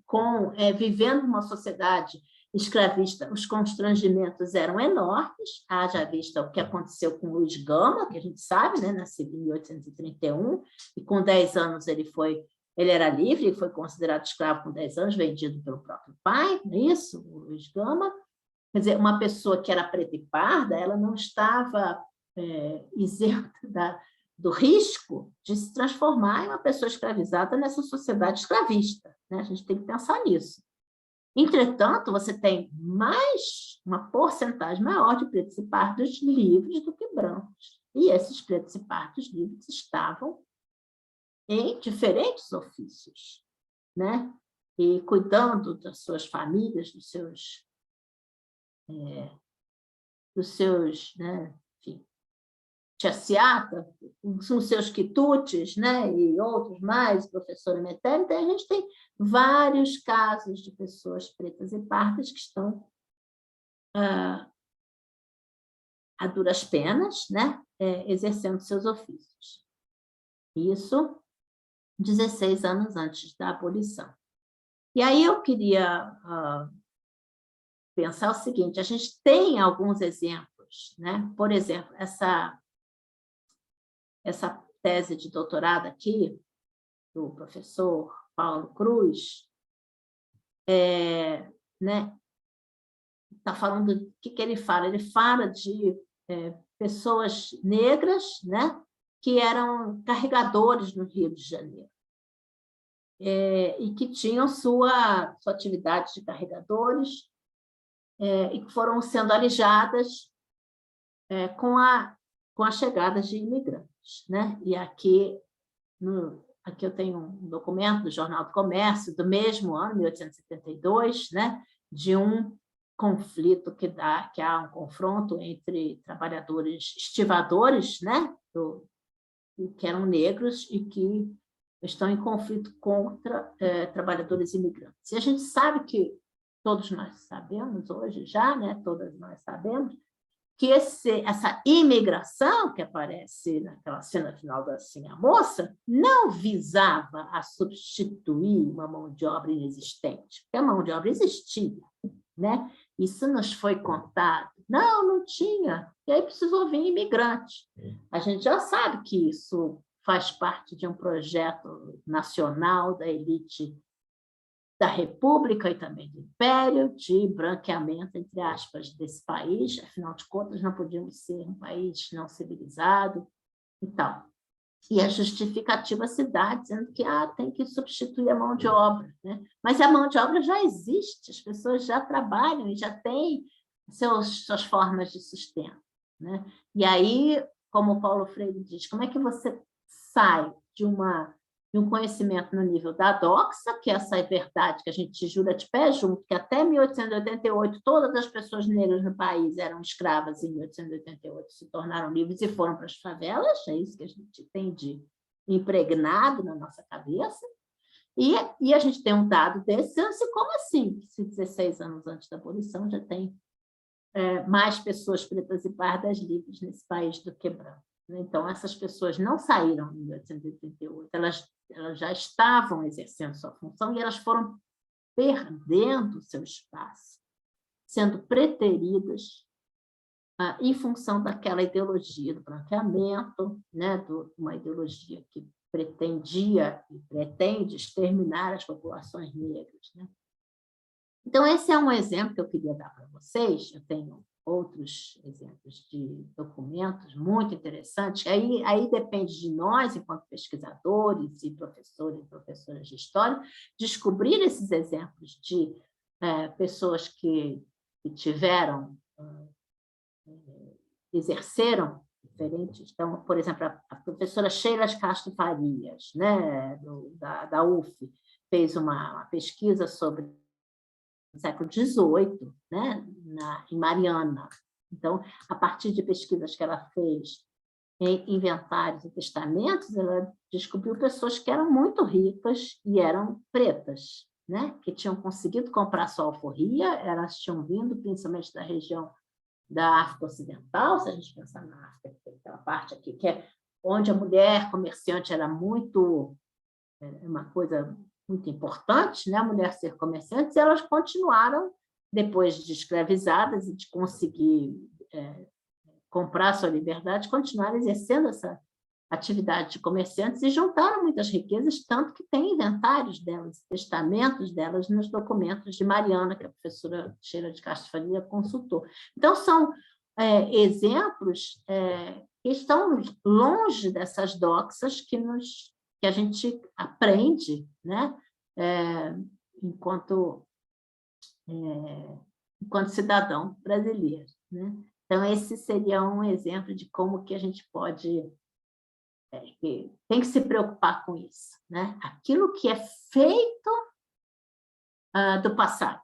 D: vivendo numa sociedade escravista, os constrangimentos eram enormes, haja vista o que aconteceu com Luiz Gama, que a gente sabe, né, nasceu em 1831, e com 10 anos ele era livre, foi considerado escravo com 10 anos, vendido pelo próprio pai, não é isso? O Luiz Gama. Quer dizer, uma pessoa que era preta e parda, ela não estava isenta do risco de se transformar em uma pessoa escravizada nessa sociedade escravista. Né? A gente tem que pensar nisso. Entretanto, você tem uma porcentagem maior de pretos e pardos livres do que brancos. E esses pretos e pardos livres estavam em diferentes ofícios, né? E cuidando das suas famílias, dos seus dos seus, né, enfim, Tia Seata, os seus quitutes, né, e outros mais, professora Metelli. Então, a gente tem vários casos de pessoas pretas e pardas que estão a duras penas, né, exercendo seus ofícios. Isso 16 anos antes da abolição. E aí eu queria pensar o seguinte: a gente tem alguns exemplos, né? Por exemplo, essa tese de doutorado aqui, do professor Paulo Cruz, né? Está falando, o que ele fala? Ele fala de pessoas negras, né, que eram carregadores no Rio de Janeiro, e que tinham sua atividade de carregadores, e que foram sendo alijadas com a chegada de imigrantes, né? E aqui eu tenho um documento do Jornal do Comércio, do mesmo ano, 1872, né, de um conflito que há um confronto entre trabalhadores estivadores, né, que eram negros e que estão em conflito contra trabalhadores imigrantes. E a gente sabe que, todos nós sabemos hoje já, né, todas nós sabemos, que essa imigração que aparece naquela cena final da Assim a Moça não visava a substituir uma mão de obra inexistente, porque a mão de obra existia, né? Isso nos foi contado. Não tinha. E aí precisou vir imigrante. A gente já sabe que isso faz parte de um projeto nacional da elite da República e também do Império, de branqueamento, entre aspas, desse país. Afinal de contas, não podíamos ser um país não civilizado e tal. E a justificativa se dá dizendo que tem que substituir a mão de obra, né? Mas a mão de obra já existe, as pessoas já trabalham e já têm suas formas de sustento, né? E aí, como o Paulo Freire diz, como é que você sai de um conhecimento no nível da doxa, que é essa verdade que a gente jura de pé junto, que até 1888 todas as pessoas negras no país eram escravas, e em 1888 se tornaram livres e foram para as favelas, é isso que a gente tem de impregnado na nossa cabeça, e a gente tem um dado desse, como assim? Se 16 anos antes da abolição já tem mais pessoas pretas e pardas livres nesse país do que brancas. Então, essas pessoas não saíram em 1888, elas já estavam exercendo sua função e elas foram perdendo seu espaço, sendo preteridas em função daquela ideologia do branqueamento, né, uma ideologia que pretendia e pretende exterminar as populações negras, né? Então, esse é um exemplo que eu queria dar para vocês. Eu tenho outros exemplos de documentos muito interessantes. Aí depende de nós, enquanto pesquisadores e professores e professoras de história, descobrir esses exemplos de pessoas que tiveram, exerceram diferentes. Então, por exemplo, a professora Sheila de Castro Farias, né, da UF, fez uma pesquisa sobre no século XVIII, né, em Mariana. Então, a partir de pesquisas que ela fez em inventários e testamentos, ela descobriu pessoas que eram muito ricas e eram pretas, né, que tinham conseguido comprar sua alforria, elas tinham vindo principalmente da região da África Ocidental, se a gente pensar na África, aquela parte aqui, que é onde a mulher comerciante era uma coisa muito importante, né? A mulher ser comerciante, e elas continuaram, depois de escravizadas e de conseguir comprar sua liberdade, continuaram exercendo essa atividade de comerciantes e juntaram muitas riquezas, tanto que tem inventários delas, testamentos delas nos documentos de Mariana, que a professora Sheila de Castro Faria consultou. Então, são exemplos que estão longe dessas doxas que a gente aprende, né, enquanto cidadão brasileiro, né? Então, esse seria um exemplo de como que a gente pode... tem que se preocupar com isso, né? Aquilo que é feito do passado,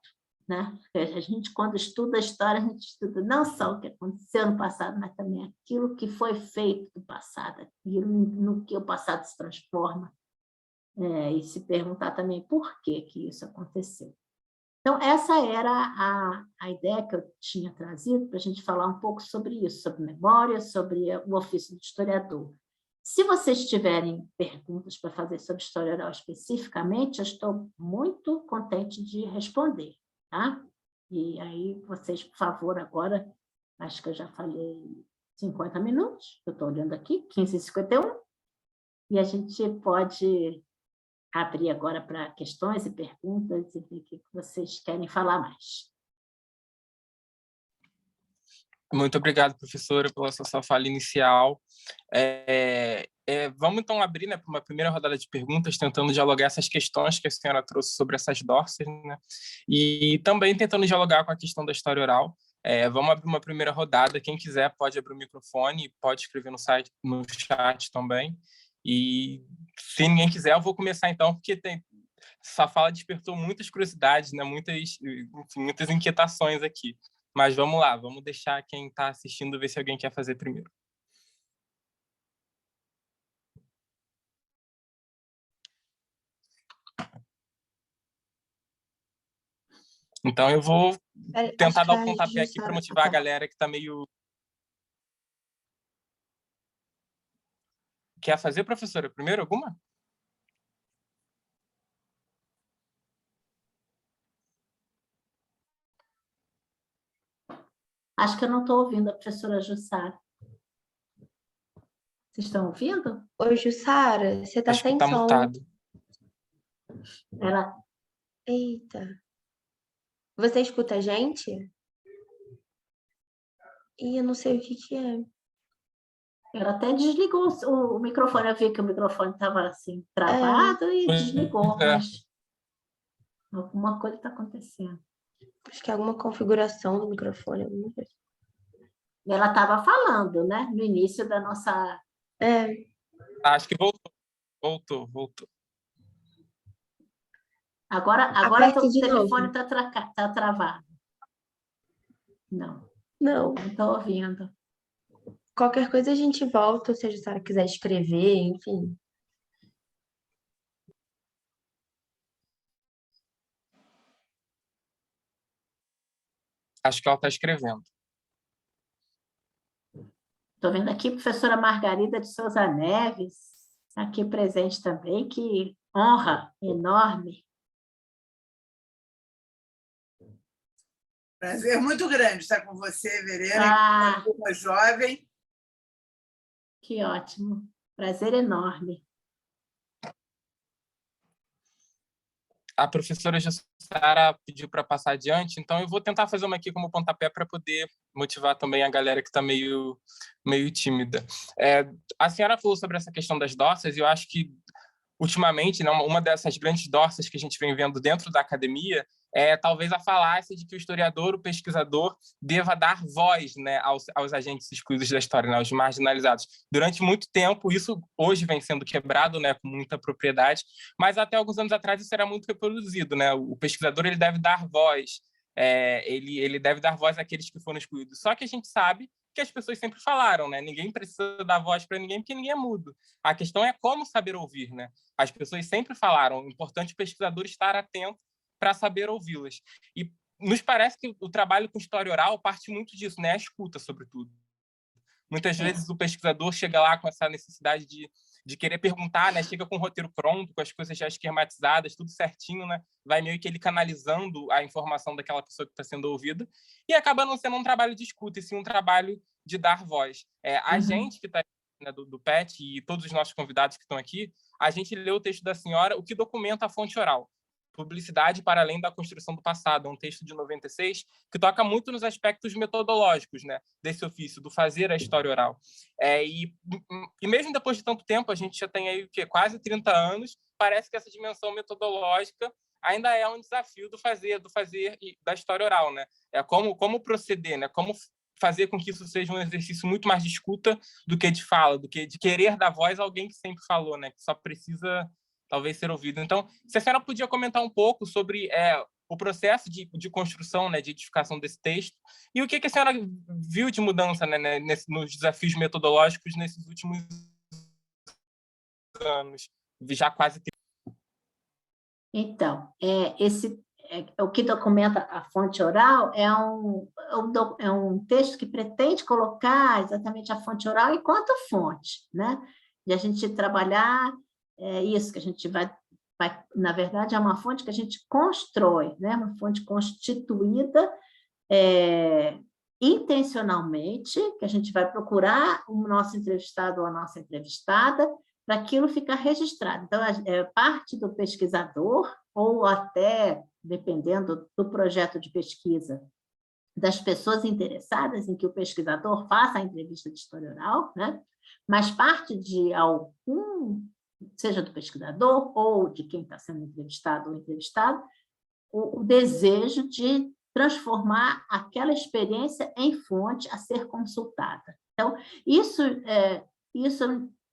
D: né? A gente, quando estuda a história, a gente estuda não só o que aconteceu no passado, mas também aquilo que foi feito no passado, aquilo no que o passado se transforma, e se perguntar também por que que isso aconteceu. Então, essa era a ideia que eu tinha trazido para a gente falar um pouco sobre isso, sobre memória, sobre o ofício do historiador. Se vocês tiverem perguntas para fazer sobre história oral especificamente, eu estou muito contente de responder, tá? E aí, vocês, por favor, agora, acho que eu já falei 50 minutos, eu estou olhando aqui, 15h51, e a gente pode abrir agora para questões e perguntas e ver o que vocês querem falar mais.
A: Muito obrigado, professora, pela sua fala inicial. Vamos, então, abrir, né, para uma primeira rodada de perguntas, tentando dialogar essas questões que a senhora trouxe sobre essas dorsas, né, e também tentando dialogar com a questão da história oral. Vamos abrir uma primeira rodada. Quem quiser pode abrir o microfone, pode escrever no chat também. E, se ninguém quiser, eu vou começar, então, porque essa fala despertou muitas curiosidades, né, muitas inquietações aqui. Mas vamos lá, vamos deixar quem está assistindo ver se alguém quer fazer primeiro. Então, eu vou tentar dar o pontapé aqui para motivar a galera que está meio... Quer fazer, professora, primeiro alguma?
D: Acho que eu não estou ouvindo a professora Jussara. Vocês estão ouvindo?
C: Oi, Jussara, você está sem
A: tá
C: som.
A: Mutado.
D: Ela...
C: Eita. Você escuta a gente? Ih, eu não sei o que é.
D: Ela até desligou o microfone. Eu vi que o microfone estava assim, travado e desligou, mas alguma coisa está acontecendo.
C: Acho que é alguma configuração do microfone, alguma coisa.
D: Ela estava falando, né? No início da nossa...
A: Acho que voltou.
D: Agora o telefone está travado. Não estou ouvindo.
C: Qualquer coisa a gente volta, ou seja, se a senhora quiser escrever, enfim.
A: Acho que ela está escrevendo.
D: Estou vendo aqui a professora Margarida de Souza Neves, aqui presente também, que honra enorme.
E: Prazer muito grande estar com você, Verena, uma jovem.
D: Que ótimo, prazer enorme.
A: A professora Jussara pediu para passar adiante, então eu vou tentar fazer uma aqui como pontapé para poder motivar também a galera que está meio tímida. A senhora falou sobre essa questão das dorsas, e eu acho que, ultimamente, né, uma dessas grandes dorsas que a gente vem vendo dentro da academia é talvez a falácia de que o historiador, o pesquisador, deva dar voz, né, aos agentes excluídos da história, né, aos marginalizados. Durante muito tempo, isso hoje vem sendo quebrado, né, com muita propriedade, mas até alguns anos atrás isso era muito reproduzido, né? O pesquisador, ele deve dar voz, ele deve dar voz àqueles que foram excluídos. Só que a gente sabe que as pessoas sempre falaram, né? Ninguém precisa dar voz para ninguém, porque ninguém é mudo. A questão é como saber ouvir, né? As pessoas sempre falaram, é importante o pesquisador estar atento para saber ouvi-las. E nos parece que o trabalho com história oral parte muito disso, né? A escuta, sobretudo. Muitas vezes o pesquisador chega lá com essa necessidade de querer perguntar, né? Chega com o roteiro pronto, com as coisas já esquematizadas, tudo certinho, né? Vai meio que ele canalizando a informação daquela pessoa que está sendo ouvida, e acaba não sendo um trabalho de escuta, e sim um trabalho de dar voz. A gente que está, né, do PET, e todos os nossos convidados que estão aqui, a gente leu o texto da senhora, o que documenta a fonte oral. Publicidade para além da construção do passado, é um texto de 96 que toca muito nos aspectos metodológicos, né, desse ofício, do fazer a história oral. E mesmo depois de tanto tempo, a gente já tem aí quase 30 anos, parece que essa dimensão metodológica ainda é um desafio do fazer e da história oral, né? Como proceder, né? Como fazer com que isso seja um exercício muito mais de escuta do que de fala, do que de querer dar voz a alguém que sempre falou, né? Que só precisa talvez ser ouvido. Então, se a senhora podia comentar um pouco sobre o processo de construção, né, de edificação desse texto, e o que a senhora viu de mudança, né, nos desafios metodológicos nesses últimos anos, já quase.
D: Então, o que documenta a fonte oral é um texto que pretende colocar exatamente a fonte oral enquanto fonte, né? E a gente trabalhar isso, que a gente vai, na verdade, é uma fonte que a gente constrói, né? Uma fonte constituída intencionalmente, que a gente vai procurar o nosso entrevistado ou a nossa entrevistada, para aquilo ficar registrado. Então, parte do pesquisador, ou até, dependendo do projeto de pesquisa, das pessoas interessadas em que o pesquisador faça a entrevista de história oral, né? Mas parte de algum, seja do pesquisador ou de quem está sendo entrevistado ou entrevistado, o desejo de transformar aquela experiência em fonte a ser consultada. Então, isso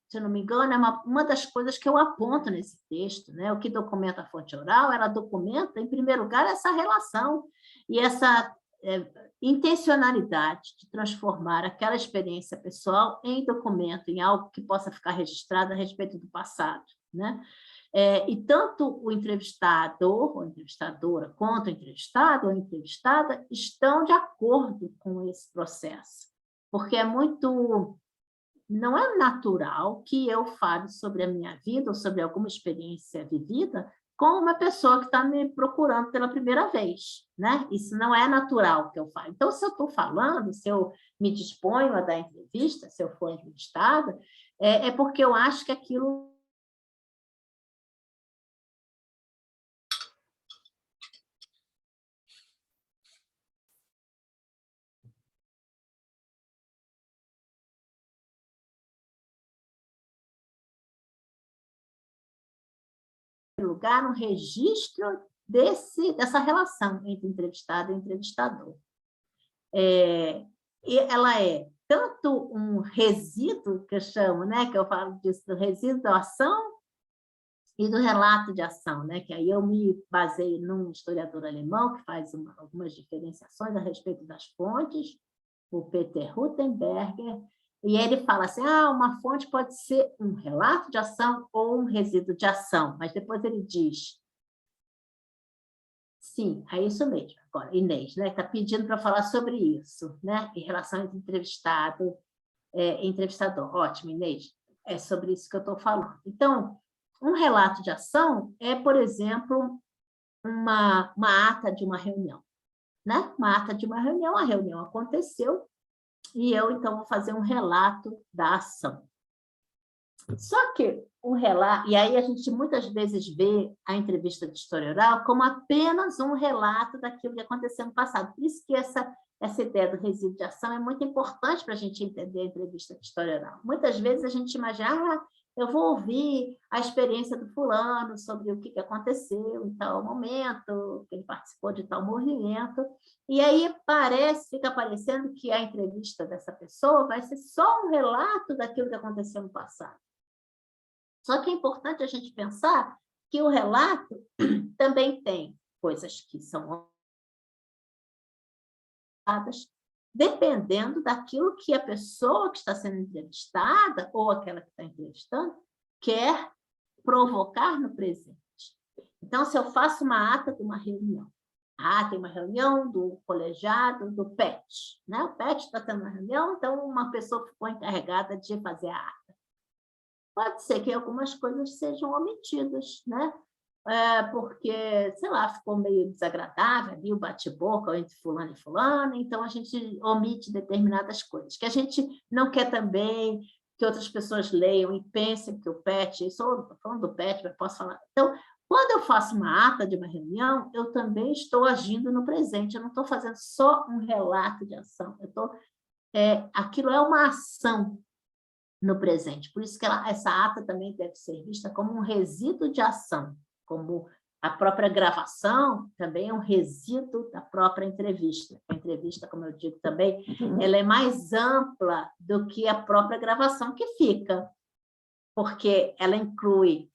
D: se eu não me engano, é uma das coisas que eu aponto nesse texto, né? O que documenta a fonte oral, ela documenta, em primeiro lugar, essa relação e essa intencionalidade de transformar aquela experiência pessoal em documento, em algo que possa ficar registrado a respeito do passado, né? E tanto o entrevistador ou entrevistadora, quanto o entrevistado ou entrevistada estão de acordo com esse processo, porque não é natural que eu fale sobre a minha vida ou sobre alguma experiência vivida com uma pessoa que está me procurando pela primeira vez, né? Isso não é natural que eu fale. Então, se eu estou falando, se eu me disponho a dar entrevista, se eu for entrevistada, é porque eu acho que aquilo lugar um registro dessa relação entre entrevistado e entrevistador. E ela é tanto um resíduo, que eu chamo, né, que eu falo disso, do resíduo da ação e do relato de ação, né, que aí eu me baseio num historiador alemão que faz algumas diferenciações a respeito das fontes, o Peter Ruttenberger, e ele fala assim, uma fonte pode ser um relato de ação ou um resíduo de ação, mas depois ele diz, sim, é isso mesmo. Agora, Inês, né, está pedindo para falar sobre isso, né, em relação entre entrevistado e entrevistador. Ótimo, Inês, é sobre isso que eu estou falando. Então, um relato de ação é, por exemplo, uma ata de uma reunião, né? Uma ata de uma reunião, a reunião aconteceu, e eu, então, vou fazer um relato da ação. Só que o relato... E aí a gente muitas vezes vê a entrevista de história oral como apenas um relato daquilo que aconteceu no passado. Por isso que essa ideia do resíduo de ação é muito importante para a gente entender a entrevista de história oral. Muitas vezes a gente imagina, eu vou ouvir a experiência do fulano sobre o que aconteceu em tal momento, que ele participou de tal movimento, e aí fica parecendo que a entrevista dessa pessoa vai ser só um relato daquilo que aconteceu no passado. Só que é importante a gente pensar que o relato também tem coisas que são dependendo daquilo que a pessoa que está sendo entrevistada ou aquela que está entrevistando quer provocar no presente. Então, se eu faço uma ata de uma reunião, tem uma reunião do colegiado do PET, né? O PET está tendo uma reunião, então uma pessoa ficou encarregada de fazer a ata. Pode ser que algumas coisas sejam omitidas, né? Porque, sei lá, ficou meio desagradável ali o bate-boca entre fulano e fulano, então a gente omite determinadas coisas, que a gente não quer também que outras pessoas leiam e pensem que o PET, estou falando do PET, mas posso falar. Então, quando eu faço uma ata de uma reunião, eu também estou agindo no presente, eu não estou fazendo só um relato de ação, aquilo é uma ação no presente, por isso que essa ata também deve ser vista como um resíduo de ação, como a própria gravação também é um resíduo da própria entrevista. A entrevista, como eu digo também, ela é mais ampla do que a própria gravação que fica, porque ela inclui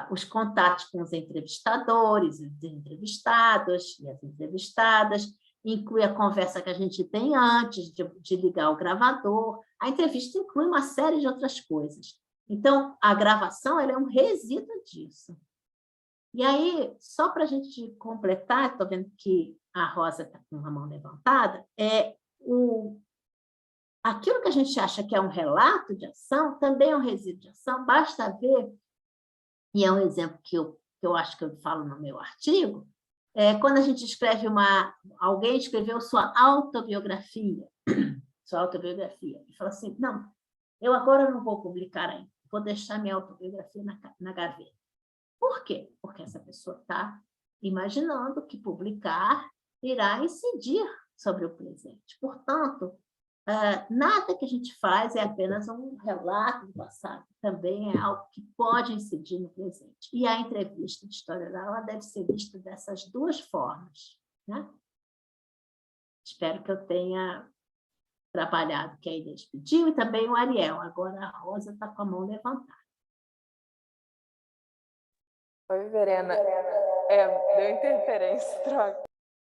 D: os contatos com os entrevistadores, os entrevistados e as entrevistadas, inclui a conversa que a gente tem antes de ligar o gravador. A entrevista inclui uma série de outras coisas. Então, a gravação ela é um resíduo disso. E aí, só para a gente completar, estou vendo que a Rosa está com a mão levantada, aquilo que a gente acha que é um relato de ação também é um resíduo de ação, basta ver, e é um exemplo que eu acho que eu falo no meu artigo, quando a gente escreve alguém escreveu sua autobiografia, e fala assim, não, eu agora não vou publicar ainda, vou deixar minha autobiografia na gaveta. Por quê? Porque essa pessoa está imaginando que publicar irá incidir sobre o presente. Portanto, nada que a gente faz é apenas um relato do passado, também é algo que pode incidir no presente. E a entrevista de história oral ela deve ser vista dessas duas formas, né? Espero que eu tenha trabalhado o que a Inês pediu e também o Ariel. Agora a Rosa está com a mão levantada.
F: Oi, Verena. Deu interferência, troca.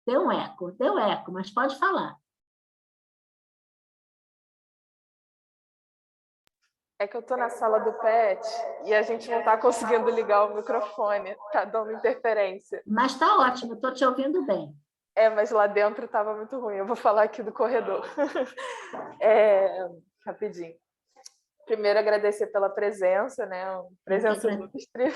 D: Deu eco, mas pode falar.
F: É que eu estou na sala do PET e a gente não está conseguindo ligar o microfone, está dando interferência.
D: Mas está ótimo, estou te ouvindo bem.
F: Mas lá dentro estava muito ruim, eu vou falar aqui do corredor. Rapidinho. Primeiro, agradecer pela presença, né? Presença ilustre.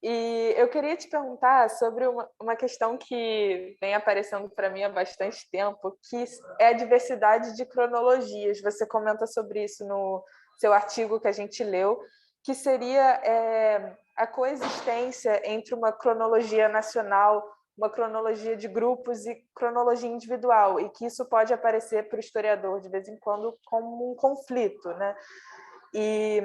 F: E eu queria te perguntar sobre uma questão que vem aparecendo para mim há bastante tempo, que é a diversidade de cronologias. Você comenta sobre isso no seu artigo que a gente leu, que seria a coexistência entre uma cronologia nacional, uma cronologia de grupos e cronologia individual, e que isso pode aparecer para o historiador, de vez em quando, como um conflito, né? E...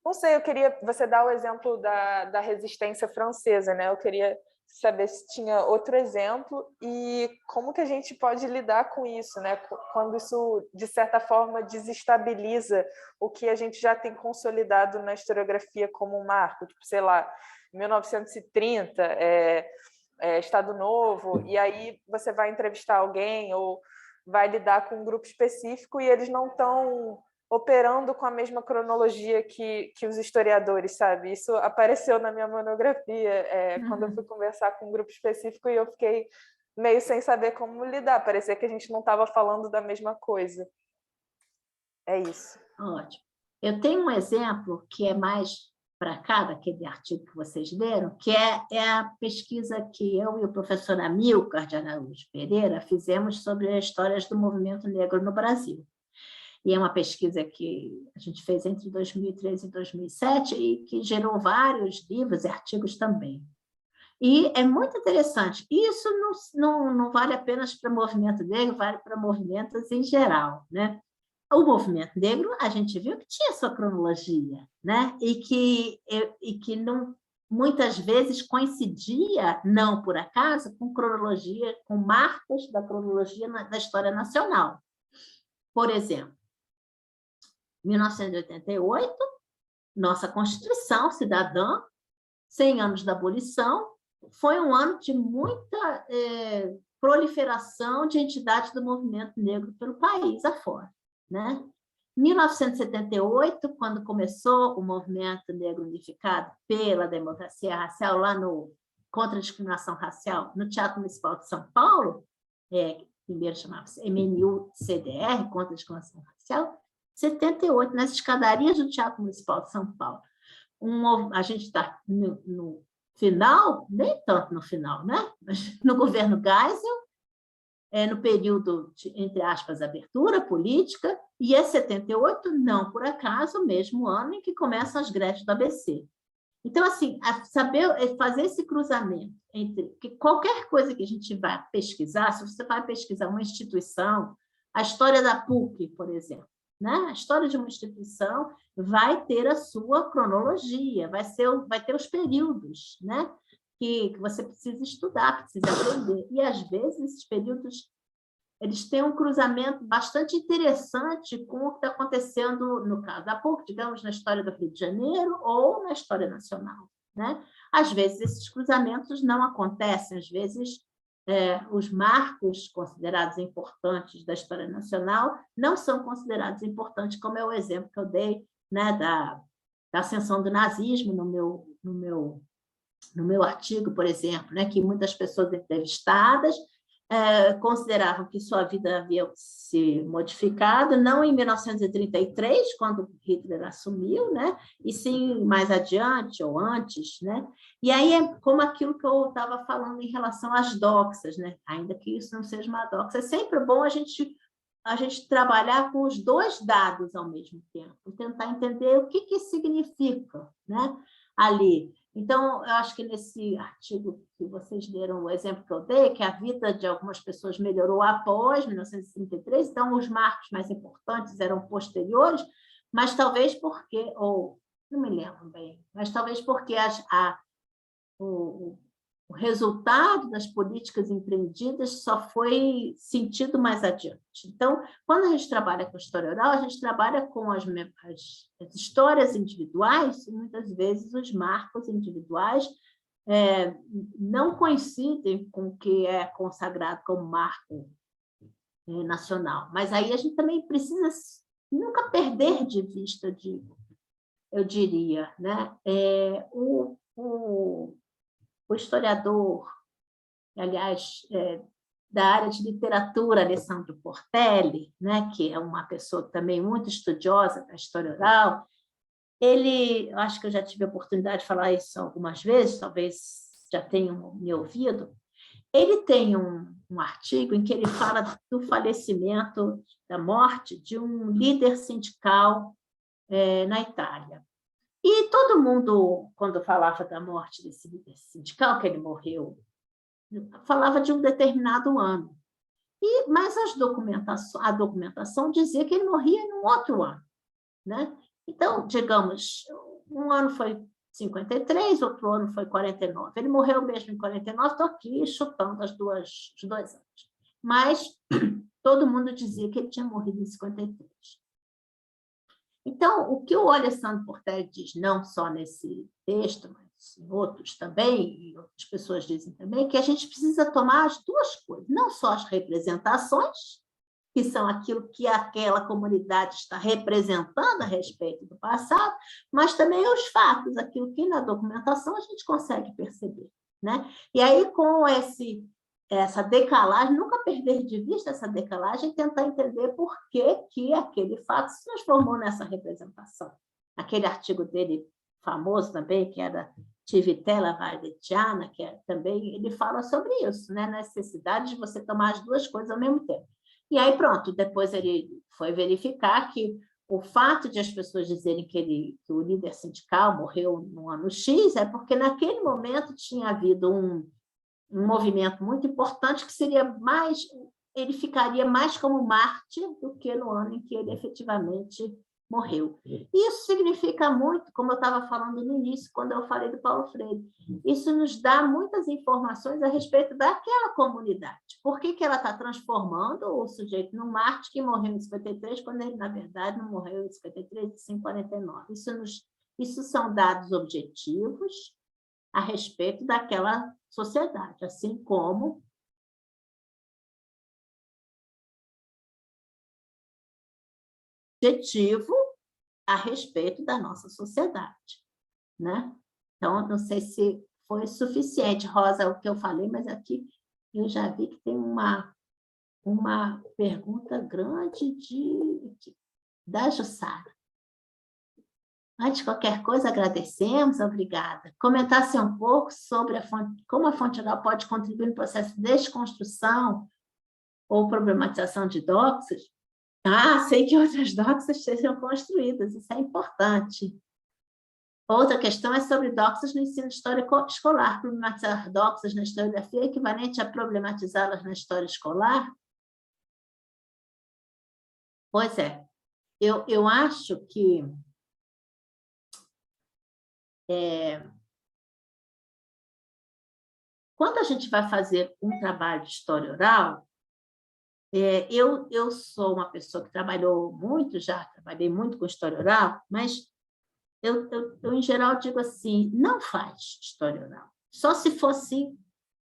F: não sei, eu queria você dar o exemplo da resistência francesa, né? Eu queria saber se tinha outro exemplo e como que a gente pode lidar com isso, né? Quando isso, de certa forma, desestabiliza o que a gente já tem consolidado na historiografia como um marco, tipo, sei lá, 1930, Estado Novo, e aí você vai entrevistar alguém ou vai lidar com um grupo específico e eles não estão operando com a mesma cronologia que os historiadores, sabe? Isso apareceu na minha monografia, quando eu fui conversar com um grupo específico e eu fiquei meio sem saber como lidar, parecia que a gente não estava falando da mesma coisa. É isso.
D: Ótimo. Eu tenho um exemplo que é mais para cá, daquele artigo que vocês leram, que é a pesquisa que eu e o professor Amilcar de Araújo Pereira fizemos sobre as histórias do movimento negro no Brasil. E é uma pesquisa que a gente fez entre 2013 e 2007 e que gerou vários livros e artigos também. E é muito interessante. Isso não vale apenas para o movimento negro, vale para movimentos em geral, né? O movimento negro, a gente viu que tinha sua cronologia, né? E que não, muitas vezes coincidia, não por acaso, com cronologia, com marcos da cronologia da história nacional. Por exemplo, 1988, nossa Constituição Cidadã, 100 anos da abolição, foi um ano de muita proliferação de entidades do movimento negro pelo país afora, né? 1978, quando começou o movimento negro unificado pela democracia racial, lá no contra a discriminação racial, no Teatro Municipal de São Paulo, primeiro chamava-se MNU-CDR, contra a discriminação racial, 78, nas escadarias do Teatro Municipal de São Paulo. A gente está no final, nem tanto no final, né? No governo Geisel, no período de, entre aspas, abertura política, e é 78, não por acaso, o mesmo ano em que começam as greves do ABC. Então, assim, saber fazer esse cruzamento entre que qualquer coisa que a gente vai pesquisar, se você vai pesquisar uma instituição, a história da PUC, por exemplo, né? A história de uma instituição vai ter a sua cronologia, vai ter os períodos, né? que você precisa estudar, precisa aprender. E, às vezes, esses períodos eles têm um cruzamento bastante interessante com o que está acontecendo, no caso da PUC, digamos, na história do Rio de Janeiro ou na história nacional. né? Às vezes, esses cruzamentos não acontecem, às vezes, os marcos considerados importantes da história nacional não são considerados importantes, como é o exemplo que eu dei, né, da ascensão do nazismo no meu artigo, por exemplo, né, que muitas pessoas entrevistadas consideravam que sua vida havia se modificado, não em 1933, quando Hitler assumiu, né, e sim mais adiante ou antes, né? E aí é como aquilo que eu estava falando em relação às doxas, né? Ainda que isso não seja uma doxa, é sempre bom a gente trabalhar com os dois dados ao mesmo tempo, tentar entender o que significa, né, ali. Então, eu acho que nesse artigo que vocês deram, o exemplo que eu dei, que a vida de algumas pessoas melhorou após 1933, então os marcos mais importantes eram posteriores, mas talvez porque, ou não me lembro bem, mas talvez porque o resultado das políticas empreendidas só foi sentido mais adiante. Então, quando a gente trabalha com história oral, a gente trabalha com as histórias individuais, e muitas vezes os marcos individuais não coincidem com o que é consagrado como marco nacional. Mas aí a gente também precisa nunca perder de vista, eu diria, né? O historiador, aliás, da área de literatura, Alessandro Portelli, né, que é uma pessoa também muito estudiosa da história oral, eu acho que eu já tive a oportunidade de falar isso algumas vezes, talvez já tenham me ouvido, ele tem um artigo em que ele fala do falecimento, da morte de um líder sindical na Itália. E todo mundo, quando falava da morte desse líder sindical, que ele morreu, falava de um determinado ano. Mas a documentação dizia que ele morria em um outro ano, né? Então, digamos, um ano foi 53, outro ano foi 49. Ele morreu mesmo em 49, estou aqui chutando os 2 anos. Mas todo mundo dizia que ele tinha morrido em 53. Então, o que o Alessandro Portelli diz, não só nesse texto, mas em outros também, e outras pessoas dizem também, que a gente precisa tomar as duas coisas, não só as representações, que são aquilo que aquela comunidade está representando a respeito do passado, mas também os fatos, aquilo que na documentação a gente consegue perceber, né? E aí, com essa decalagem, nunca perder de vista essa decalagem e tentar entender por que aquele fato se transformou nessa representação. Aquele artigo dele famoso também, que era Civitella Valdichiana, que também ele fala sobre isso, né? A necessidade de você tomar as duas coisas ao mesmo tempo. E aí, pronto, depois ele foi verificar que o fato de as pessoas dizerem que o líder sindical morreu no ano X é porque naquele momento tinha havido um movimento muito importante que ele ficaria mais como mártir do que no ano em que ele efetivamente morreu. Isso significa muito, como eu estava falando no início, quando eu falei do Paulo Freire, isso nos dá muitas informações a respeito daquela comunidade. Por que ela está transformando o sujeito num mártir que morreu em 53, quando ele, na verdade, não morreu em 53, e sim em 49. Isso são dados objetivos a respeito daquela sociedade, assim como objetivo a respeito da nossa sociedade, né? Então, não sei se foi suficiente, Rosa, o que eu falei, mas aqui eu já vi que tem uma pergunta grande da Jussara. Antes de qualquer coisa, agradecemos, obrigada. Comentasse um pouco sobre como a fonte oral pode contribuir no processo de desconstrução ou problematização de doxas. Sei que outras doxas sejam construídas, isso é importante. Outra questão é sobre doxas no ensino de história escolar. Problematizar doxas na historiografia é equivalente a problematizá-las na história escolar? Pois é. Eu acho que quando a gente vai fazer um trabalho de história oral, eu sou uma pessoa que trabalhei muito com história oral, mas em geral, digo assim, não faz história oral. Só se fosse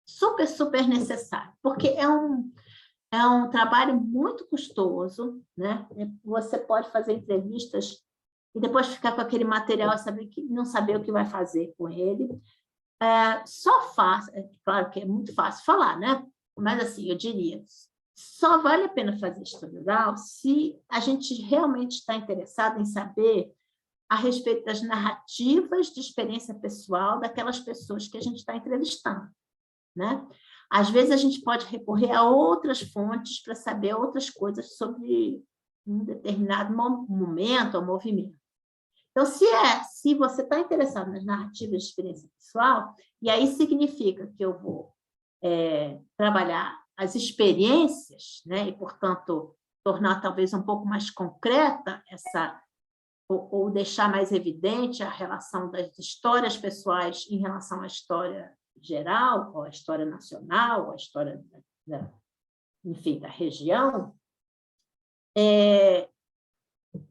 D: super, super necessário, porque é um trabalho muito custoso, né? Você pode fazer entrevistas e depois ficar com aquele material e não saber o que vai fazer com ele. Só faz, claro que é muito fácil falar, né? Mas, assim, eu diria, só vale a pena fazer história oral se a gente realmente está interessado em saber a respeito das narrativas de experiência pessoal daquelas pessoas que a gente está entrevistando, né? Às vezes, a gente pode recorrer a outras fontes para saber outras coisas sobre um determinado momento ou movimento. Então, se você está interessado nas narrativas de experiência pessoal, e aí significa que eu vou trabalhar as experiências, né? E, portanto, tornar talvez um pouco mais concreta ou deixar mais evidente a relação das histórias pessoais em relação à história geral, ou à história nacional, ou à história, enfim, da região,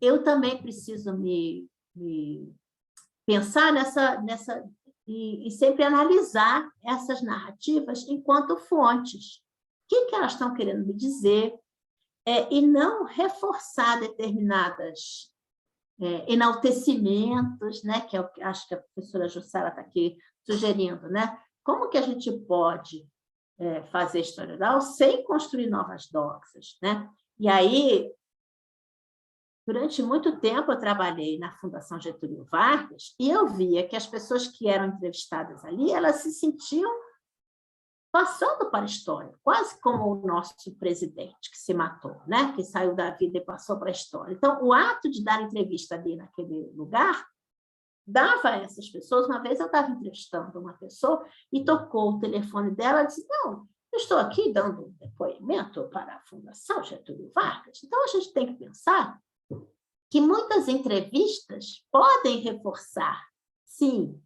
D: eu também preciso me pensar e sempre analisar essas narrativas enquanto fontes. O que elas estão querendo me dizer, e não reforçar determinadas enaltecimentos, né, que acho que a professora Jussara está aqui sugerindo, né? Como que a gente pode fazer história oral sem construir novas doxas, né? E aí, durante muito tempo, eu trabalhei na Fundação Getúlio Vargas e eu via que as pessoas que eram entrevistadas ali, elas se sentiam passando para a história, quase como o nosso presidente que se matou, né? Que saiu da vida e passou para a história. Então, o ato de dar entrevista ali naquele lugar dava a essas pessoas. Uma vez eu estava entrevistando uma pessoa e tocou o telefone dela e disse, não, eu estou aqui dando um depoimento para a Fundação Getúlio Vargas. Então, a gente tem que pensar que muitas entrevistas podem reforçar, sim,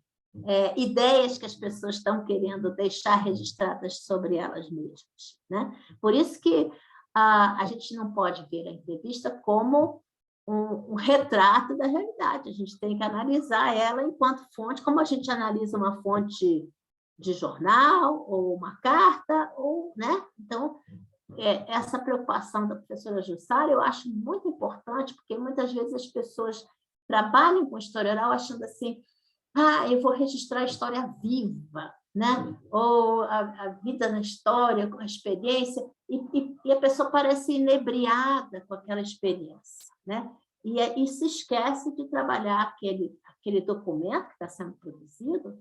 D: ideias que as pessoas estão querendo deixar registradas sobre elas mesmas, né? Por isso que a gente não pode ver a entrevista como um retrato da realidade. A gente tem que analisar ela enquanto fonte, como a gente analisa uma fonte de jornal ou uma carta, né? Então, essa preocupação da professora Jussara eu acho muito importante, porque muitas vezes as pessoas trabalham com história oral achando assim, eu vou registrar a história viva, né? Ou a vida na história, com a experiência, e a pessoa parece inebriada com aquela experiência, né? E se esquece de trabalhar aquele documento que está sendo produzido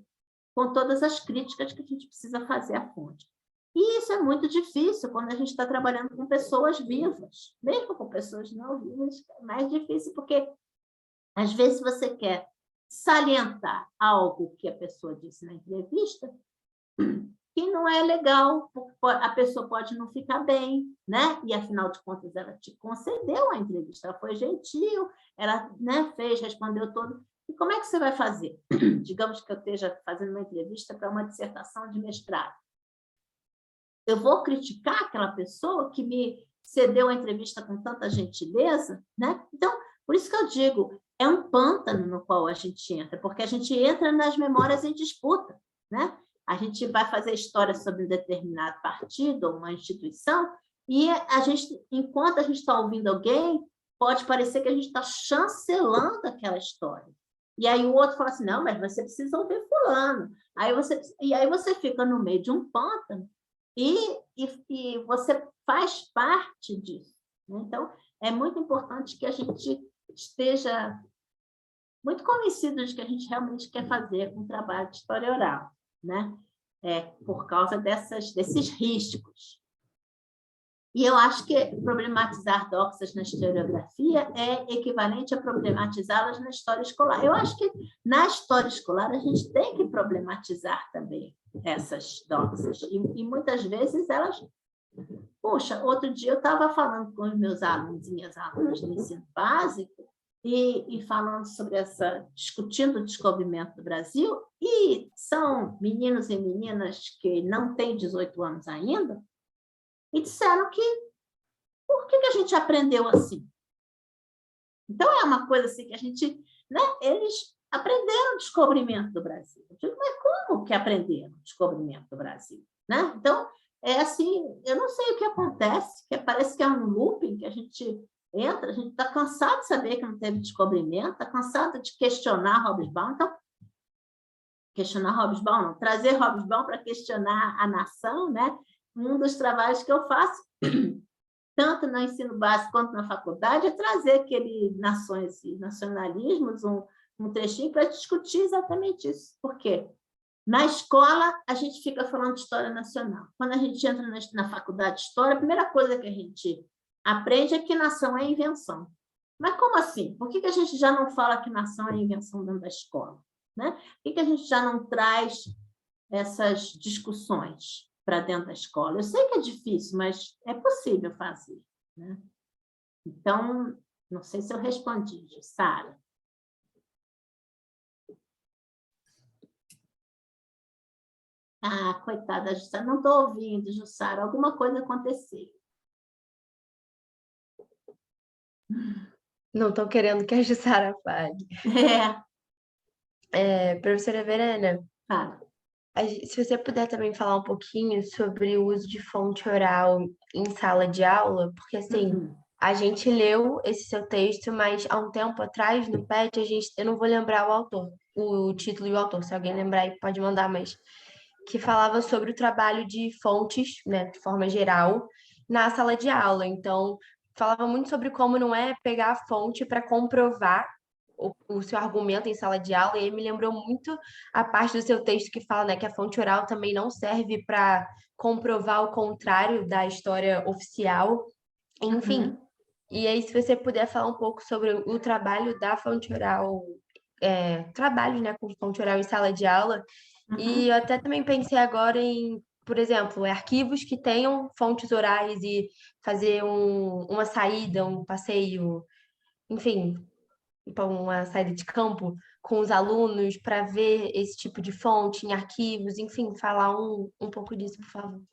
D: com todas as críticas que a gente precisa fazer à fonte. E isso é muito difícil quando a gente está trabalhando com pessoas vivas. Mesmo com pessoas não vivas, é mais difícil, porque às vezes você quer salientar algo que a pessoa disse na entrevista que não é legal, a pessoa pode não ficar bem, né? E, afinal de contas, ela te concedeu a entrevista, ela foi gentil, ela, né, respondeu tudo. E como é que você vai fazer? Digamos que eu esteja fazendo uma entrevista para uma dissertação de mestrado. Eu vou criticar aquela pessoa que me cedeu a entrevista com tanta gentileza, né? Então, por isso que eu digo, é um pântano no qual a gente entra, porque a gente entra nas memórias em disputa, né? A gente vai fazer história sobre um determinado partido ou uma instituição e enquanto a gente está ouvindo alguém, pode parecer que a gente está chancelando aquela história. E aí o outro fala assim, não, mas você precisa ouvir fulano. E aí você fica no meio de um pântano e você faz parte disso, né? Então, é muito importante que a gente esteja muito convencido de que a gente realmente quer fazer um trabalho de história oral, né? Por causa desses riscos. E eu acho que problematizar doxas na historiografia é equivalente a problematizá-las na história escolar. Eu acho que na história escolar a gente tem que problematizar também essas doxas. E muitas vezes elas... Poxa, outro dia eu estava falando com os meus alunos e minhas alunas do ensino básico e falando sobre discutindo o descobrimento do Brasil, e são meninos e meninas que não têm 18 anos ainda, e disseram que por que a gente aprendeu assim? Então, é uma coisa assim que a gente... Né, eles aprenderam o descobrimento do Brasil. Eu digo, mas como que aprenderam o descobrimento do Brasil? Né? Então, é assim, eu não sei o que acontece, que parece que é um looping que a gente entra, a gente está cansado de saber que não teve descobrimento, está cansado de questionar Hobsbawm, então, questionar Hobsbawm, não, trazer Hobsbawm para questionar a nação, né? Um dos trabalhos que eu faço, tanto no ensino básico quanto na faculdade, é trazer aquele Nações e Nacionalismos, um trechinho para discutir exatamente isso. Por quê? Na escola, a gente fica falando de história nacional. Quando a gente entra na faculdade de história, a primeira coisa que a gente aprende é que nação é invenção. Mas como assim? Por que a gente já não fala que nação é invenção dentro da escola? Né? Por que a gente já não traz essas discussões para dentro da escola? Eu sei que é difícil, mas é possível fazer. Né? Então, não sei se eu respondi, Jussara. Ah, coitada, Jussara, não estou ouvindo, Jussara, alguma coisa aconteceu.
C: Não estou querendo que a Jussara fale. Professora Verena,
D: Fala.
C: se você puder também falar um pouquinho sobre o uso de fonte oral em sala de aula, porque assim, a gente leu esse seu texto, mas há um tempo atrás, no PET, eu não vou lembrar o autor, o título e o autor, se alguém lembrar aí pode mandar, mas que falava sobre o trabalho de fontes, né, de forma geral, na sala de aula. Então, falava muito sobre como não é pegar a fonte para comprovar o seu argumento em sala de aula, e aí me lembrou muito a parte do seu texto que fala, né, que a fonte oral também não serve para comprovar o contrário da história oficial. Enfim, e aí se você puder falar um pouco sobre o trabalho da fonte oral, trabalho, né, com fonte oral em sala de aula, e eu até também pensei agora em, por exemplo, arquivos que tenham fontes orais e fazer uma saída, um passeio, enfim, uma saída de campo com os alunos para ver esse tipo de fonte em arquivos, enfim, falar um pouco disso, por favor.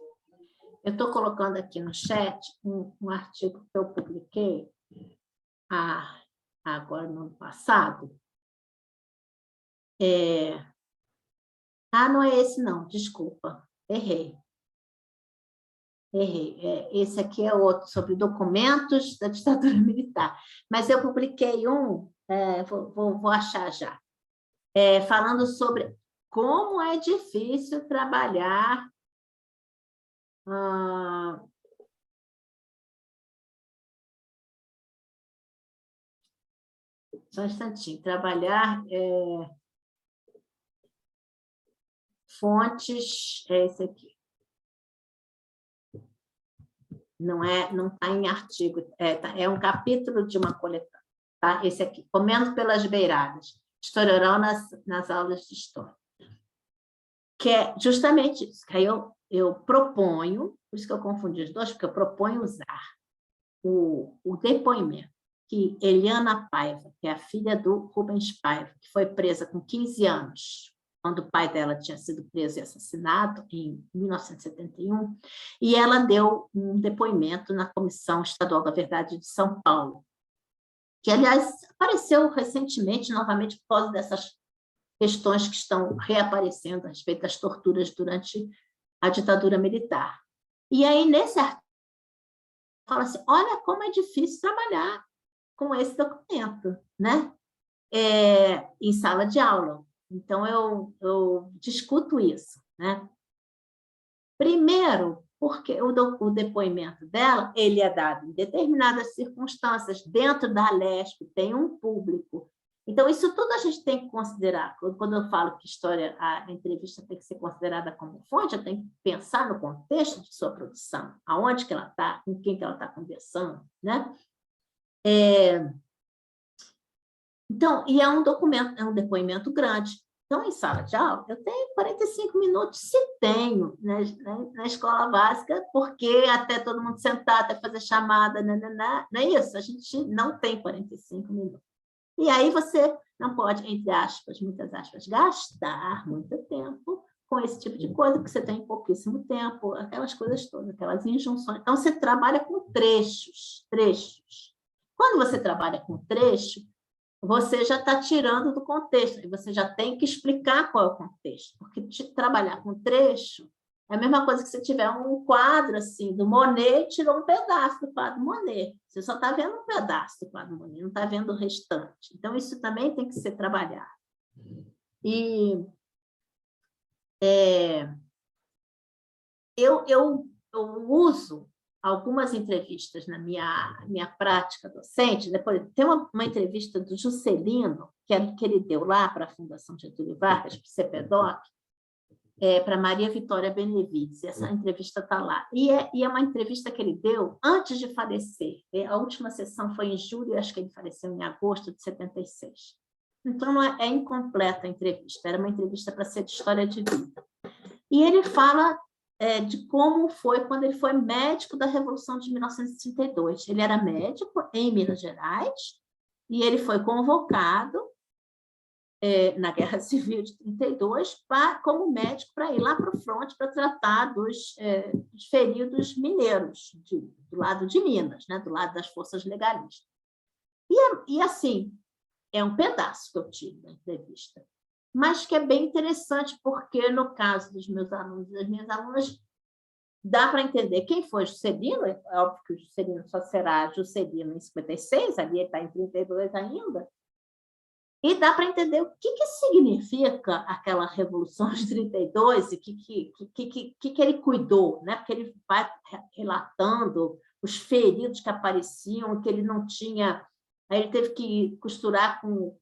D: Eu estou colocando aqui no chat um artigo que eu publiquei agora no ano passado. Não é esse não, desculpa, errei. Esse aqui é outro, sobre documentos da ditadura militar. Mas eu publiquei vou achar já, falando sobre como é difícil trabalhar só um instantinho, trabalhar fontes, esse aqui. Não está em artigo, é um capítulo de uma coletânea, tá? Esse aqui, Comendo pelas Beiradas, História Oral nas aulas de história. Que é justamente isso, que aí eu proponho, por isso que eu confundi os dois, porque eu proponho usar o depoimento que Eliana Paiva, que é a filha do Rubens Paiva, que foi presa com 15 anos, quando o pai dela tinha sido preso e assassinado, em 1971, e ela deu um depoimento na Comissão Estadual da Verdade de São Paulo, que, aliás, apareceu recentemente, novamente, por causa dessas questões que estão reaparecendo a respeito das torturas durante a ditadura militar. E aí, nesse artigo, fala assim, olha como é difícil trabalhar com esse documento, né? Em sala de aula. Então, eu discuto isso, né? Primeiro, porque o depoimento dela, ele é dado em determinadas circunstâncias, dentro da Alesp, tem um público. Então, isso tudo a gente tem que considerar. Quando eu falo que a entrevista tem que ser considerada como fonte, eu tenho que pensar no contexto de sua produção, aonde que ela está, com quem que ela está conversando, né? Então, e é um depoimento grande. Então, em sala de aula, eu tenho 45 minutos, se tenho, né, na escola básica, porque até todo mundo sentar, até fazer chamada, não é isso? A gente não tem 45 minutos. E aí você não pode, entre aspas, muitas aspas, gastar muito tempo com esse tipo de coisa, porque você tem pouquíssimo tempo, aquelas coisas todas, aquelas injunções. Então, você trabalha com trechos. Quando você trabalha com trecho, você já está tirando do contexto, e você já tem que explicar qual é o contexto, porque trabalhar com trecho é a mesma coisa que você tiver um quadro assim do Monet e tirou um pedaço do quadro Monet. Você só está vendo um pedaço do quadro Monet, não está vendo o restante. Então, isso também tem que ser trabalhado. E eu uso algumas entrevistas na minha prática docente. Depois, tem uma entrevista do Juscelino, que ele deu lá para a Fundação Getúlio Vargas, para o CPDOC, para Maria Vitória Benevides. Essa entrevista está lá. E é uma entrevista que ele deu antes de falecer. A última sessão foi em julho, acho que ele faleceu em agosto de 76. Então, é incompleta a entrevista. Era uma entrevista para ser de história de vida. E ele fala de como foi quando ele foi médico da Revolução de 1932. Ele era médico em Minas Gerais e ele foi convocado na Guerra Civil de 32 como médico para ir lá para o fronte para tratar dos feridos mineiros do lado de Minas, né, do lado das forças legalistas. E assim, é um pedaço que eu tive da entrevista, mas que é bem interessante, porque, no caso dos meus alunos e das minhas alunas, dá para entender quem foi Juscelino. É óbvio que o Juscelino só será Juscelino em 56, ali ele está em 32 ainda, e dá para entender o que significa aquela Revolução de 32 e o que ele cuidou, né? Porque ele vai relatando os feridos que apareciam, que ele não tinha... Aí ele teve que costurar com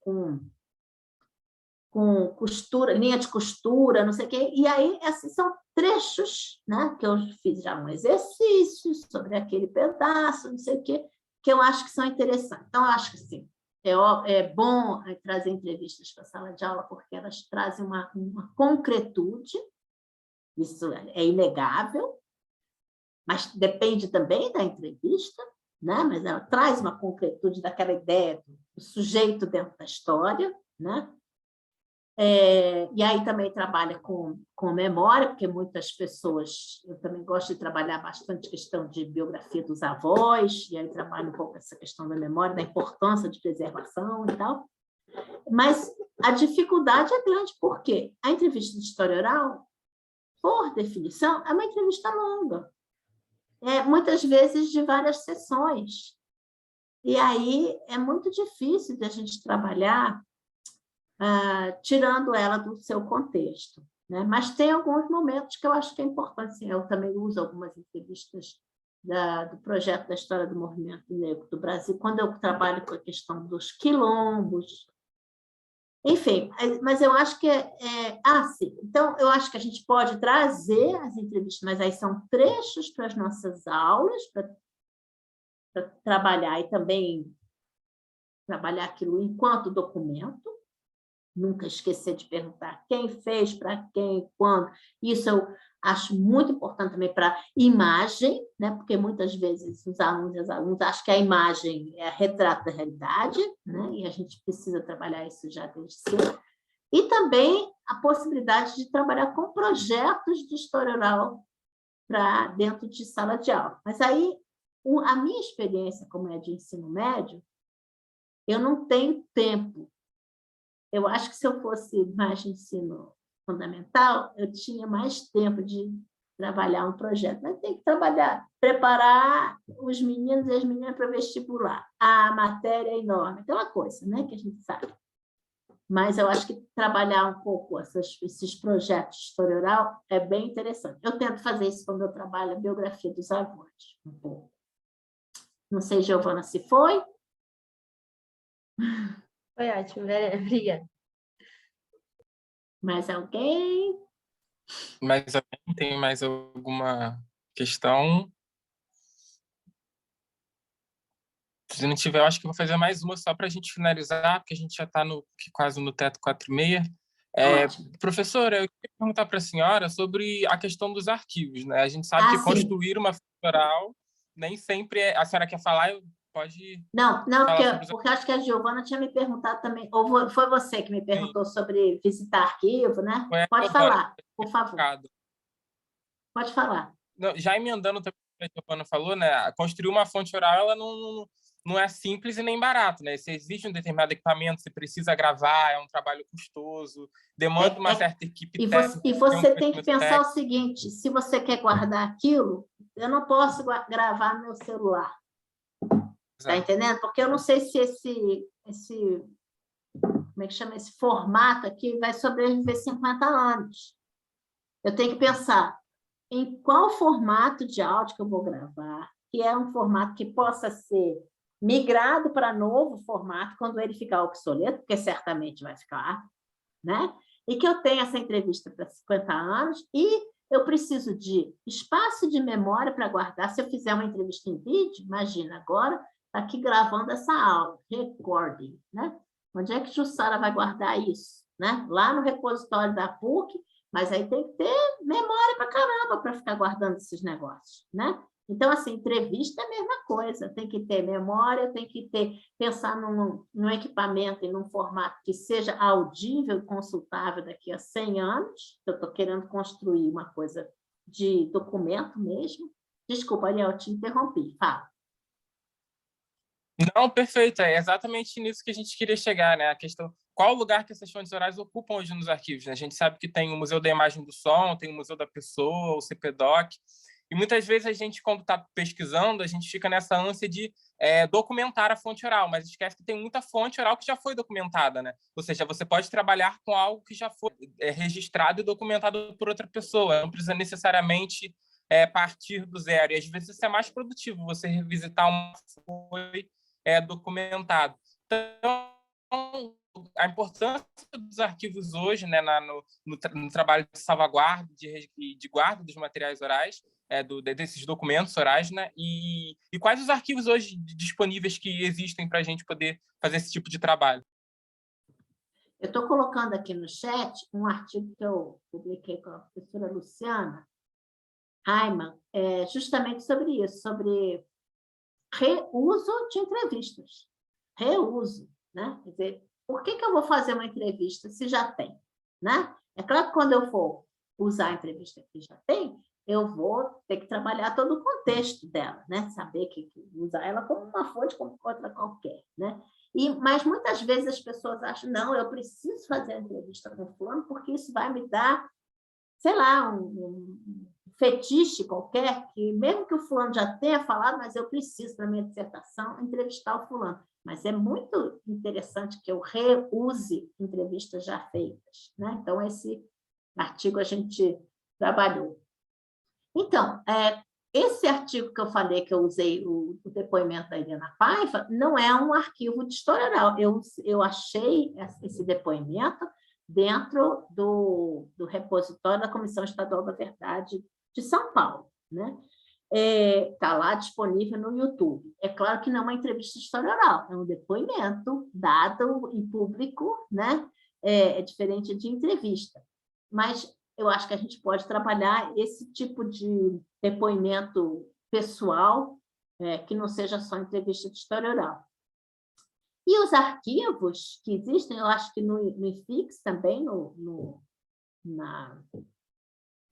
D: costura, linha de costura, não sei o quê. E aí, assim, são trechos, né, que eu fiz já um exercício sobre aquele pedaço, não sei o quê, que eu acho que são interessantes. Então, eu acho que, sim, é bom trazer entrevistas para a sala de aula, porque elas trazem uma concretude, isso é inegável, mas depende também da entrevista, né? Mas ela traz uma concretude daquela ideia do sujeito dentro da história, né? E aí também trabalha com memória, porque muitas pessoas... Eu também gosto de trabalhar bastante questão de biografia dos avós, e aí trabalho um pouco essa questão da memória, da importância de preservação e tal. Mas a dificuldade é grande, porque a entrevista de história oral, por definição, é uma entrevista longa. Muitas vezes de várias sessões. E aí é muito difícil de a gente trabalhar tirando ela do seu contexto, né? Mas tem alguns momentos que eu acho que é importante. Assim, eu também uso algumas entrevistas do projeto da história do movimento negro do Brasil, quando eu trabalho com a questão dos quilombos. Enfim, mas eu acho que sim. Então, eu acho que a gente pode trazer as entrevistas, mas aí são trechos para as nossas aulas, para trabalhar e também trabalhar aquilo enquanto documento. Nunca esquecer de perguntar quem fez, para quem, quando. Isso eu acho muito importante também para imagem, né? Porque muitas vezes os alunos e as alunas acham que a imagem é retrato da realidade, né? E a gente precisa trabalhar isso já desde cedo. E também a possibilidade de trabalhar com projetos de história oral para dentro de sala de aula. Mas aí, a minha experiência como é de ensino médio, eu não tenho tempo. Eu acho que se eu fosse mais de ensino fundamental, eu tinha mais tempo de trabalhar um projeto. Mas tem que preparar os meninos e as meninas para vestibular. A matéria é enorme, aquela coisa, né, que a gente sabe. Mas eu acho que trabalhar um pouco esses projetos de história oral é bem interessante. Eu tento fazer isso quando eu trabalho a biografia dos avós, um pouco. Não sei, Giovana, se foi?
C: Foi ótimo, Verena. Obrigada.
D: Mais alguém?
A: Mas alguém tem mais alguma questão? Se não tiver, eu acho que vou fazer mais uma só para a gente finalizar, porque a gente já está quase no teto 4h30. Professora, eu queria perguntar para a senhora sobre a questão dos arquivos, né? A gente sabe que construir uma fonte oral nem sempre a senhora quer falar, pode...
D: Não, porque acho que a Giovana tinha me perguntado também, ou foi você que me perguntou sobre visitar arquivo, né? Pode falar, por favor. Pode falar.
A: Não, já emendando também o que a Giovana falou, né? Construir uma fonte oral, ela não é simples e nem barato, né? Se existe um determinado equipamento, você precisa gravar, é um trabalho custoso, demanda uma certa equipe técnica.
D: E você tem que pensar o seguinte, se você quer guardar aquilo, eu não posso gravar no meu celular. Está entendendo? Porque eu não sei se como é que chama esse formato aqui vai sobreviver 50 anos. Eu tenho que pensar em qual formato de áudio que eu vou gravar, que é um formato que possa ser migrado para novo formato quando ele ficar obsoleto, porque certamente vai ficar, né? E que eu tenha essa entrevista para 50 anos e eu preciso de espaço de memória para guardar. Se eu fizer uma entrevista em vídeo, imagina, agora está aqui gravando essa aula, recording, né? Onde é que Jussara vai guardar isso? Né? Lá no repositório da PUC, mas aí tem que ter memória para caramba para ficar guardando esses negócios, né? Então, assim, entrevista é a mesma coisa, tem que ter memória, tem que pensar num equipamento e num formato que seja audível e consultável daqui a 100 anos. Eu estou querendo construir uma coisa de documento mesmo. Desculpa, Ariel, te interrompi, fala.
A: Não, perfeito. É exatamente nisso que a gente queria chegar, né? A questão, qual lugar que essas fontes orais ocupam hoje nos arquivos, né? A gente sabe que tem o Museu da Imagem do Som, tem o Museu da Pessoa, o CPDOC, e muitas vezes a gente, quando está pesquisando, a gente fica nessa ânsia de documentar a fonte oral, mas esquece que tem muita fonte oral que já foi documentada, né? Ou seja, você pode trabalhar com algo que já foi registrado e documentado por outra pessoa, não precisa necessariamente partir do zero. E às vezes isso é mais produtivo, você revisitar uma foi documentado. Então, a importância dos arquivos hoje, né, no trabalho de salvaguarda, de guarda dos materiais orais, desses documentos orais, né, e quais os arquivos hoje disponíveis que existem para a gente poder fazer esse tipo de trabalho?
D: Eu estou colocando aqui no chat um artigo que eu publiquei com a professora Luciana Raimann, justamente sobre isso, sobre reuso de entrevistas. Reuso, né? Quer dizer, por que eu vou fazer uma entrevista se já tem, né? É claro que quando eu for usar a entrevista que já tem, eu vou ter que trabalhar todo o contexto dela, né? Saber que usar ela como uma fonte, como outra qualquer, né? Mas muitas vezes as pessoas acham, não, eu preciso fazer a entrevista com o fulano porque isso vai me dar, sei lá, um fetiche qualquer, que mesmo que o fulano já tenha falado, mas eu preciso, para minha dissertação, entrevistar o fulano. Mas é muito interessante que eu reuse entrevistas já feitas, né? Então, esse artigo a gente trabalhou. Então, esse artigo que eu falei, que eu usei o depoimento da Helena Paiva, não é um arquivo de história oral. Eu achei esse depoimento dentro do repositório da Comissão Estadual da Verdade de São Paulo, né? Está lá disponível no YouTube. É claro que não é uma entrevista de história oral, é um depoimento dado em público, né? É diferente de entrevista. Mas eu acho que a gente pode trabalhar esse tipo de depoimento pessoal, que não seja só entrevista de história oral. E os arquivos que existem, eu acho que no IFIX também, na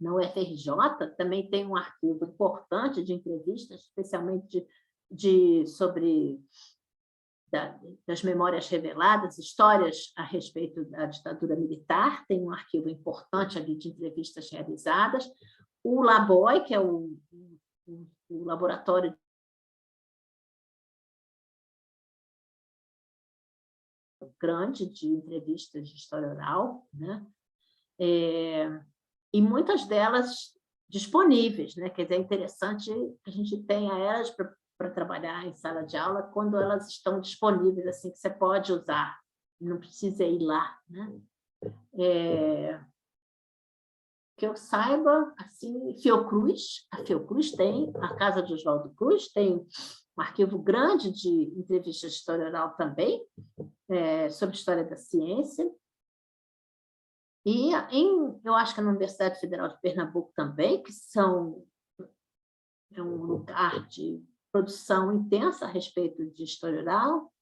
D: UFRJ, também tem um arquivo importante de entrevistas, especialmente sobre das memórias reveladas, histórias a respeito da ditadura militar, tem um arquivo importante ali de entrevistas realizadas. O LABOI, que é o laboratório grande de entrevistas de história oral, né? E muitas delas disponíveis, né? Quer dizer, é interessante que a gente tenha elas para trabalhar em sala de aula quando elas estão disponíveis, assim, que você pode usar, não precisa ir lá, né? Que eu saiba, assim, a Fiocruz tem, a Casa de Oswaldo Cruz tem um arquivo grande de entrevistas de história oral também, sobre história da ciência. E eu acho que na Universidade Federal de Pernambuco também, que é um lugar de produção intensa a respeito de história oral.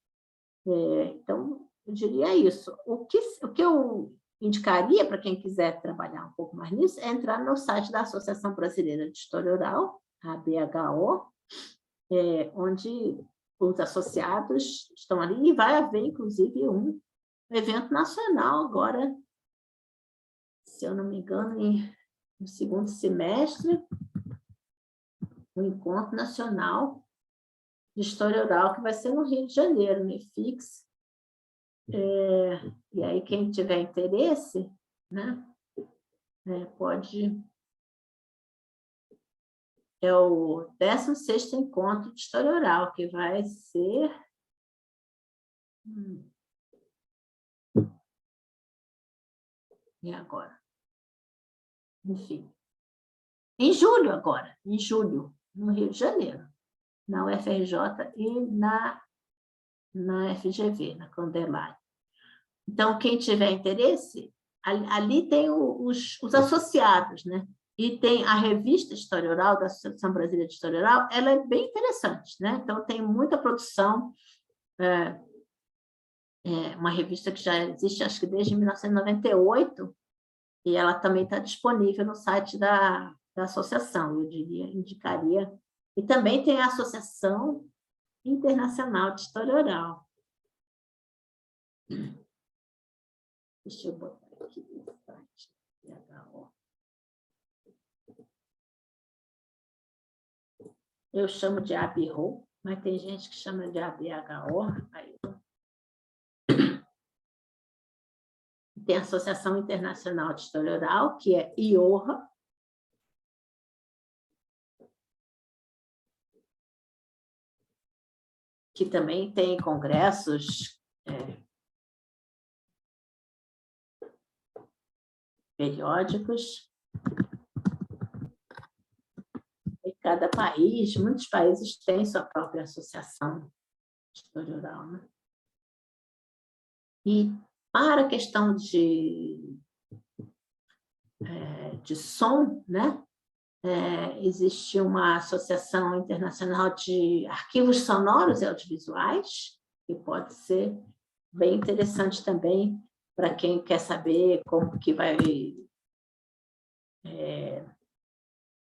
D: Então, eu diria isso. O que eu indicaria para quem quiser trabalhar um pouco mais nisso é entrar no site da Associação Brasileira de História Oral, a ABHO, onde os associados estão ali, e vai haver, inclusive, um evento nacional agora, se eu não me engano, no segundo semestre, um encontro nacional de história oral, que vai ser no Rio de Janeiro, no IFIX. E aí, quem tiver interesse, né, pode... É o 16º encontro de história oral, que vai ser... E agora? Enfim. Em julho agora, em julho, no Rio de Janeiro, na UFRJ e na FGV, na Candelária. Então, quem tiver interesse, ali tem os associados, né? E tem a revista História Oral, da Associação Brasileira de História Oral, ela é bem interessante, né? Então, tem muita produção, uma revista que já existe, acho que desde 1998, e ela também está disponível no site da associação, eu indicaria. E também tem a Associação Internacional de História Oral. Deixa eu botar aqui no site. Eu chamo de ABRO, mas tem gente que chama de ABHO. Tem a Associação Internacional de História Oral, que é IORA. Que também tem congressos periódicos. Em cada país, muitos países têm sua própria associação de história oral, né? E para a questão de som, né? Existe uma associação internacional de arquivos sonoros e audiovisuais, que pode ser bem interessante também para quem quer saber como que vai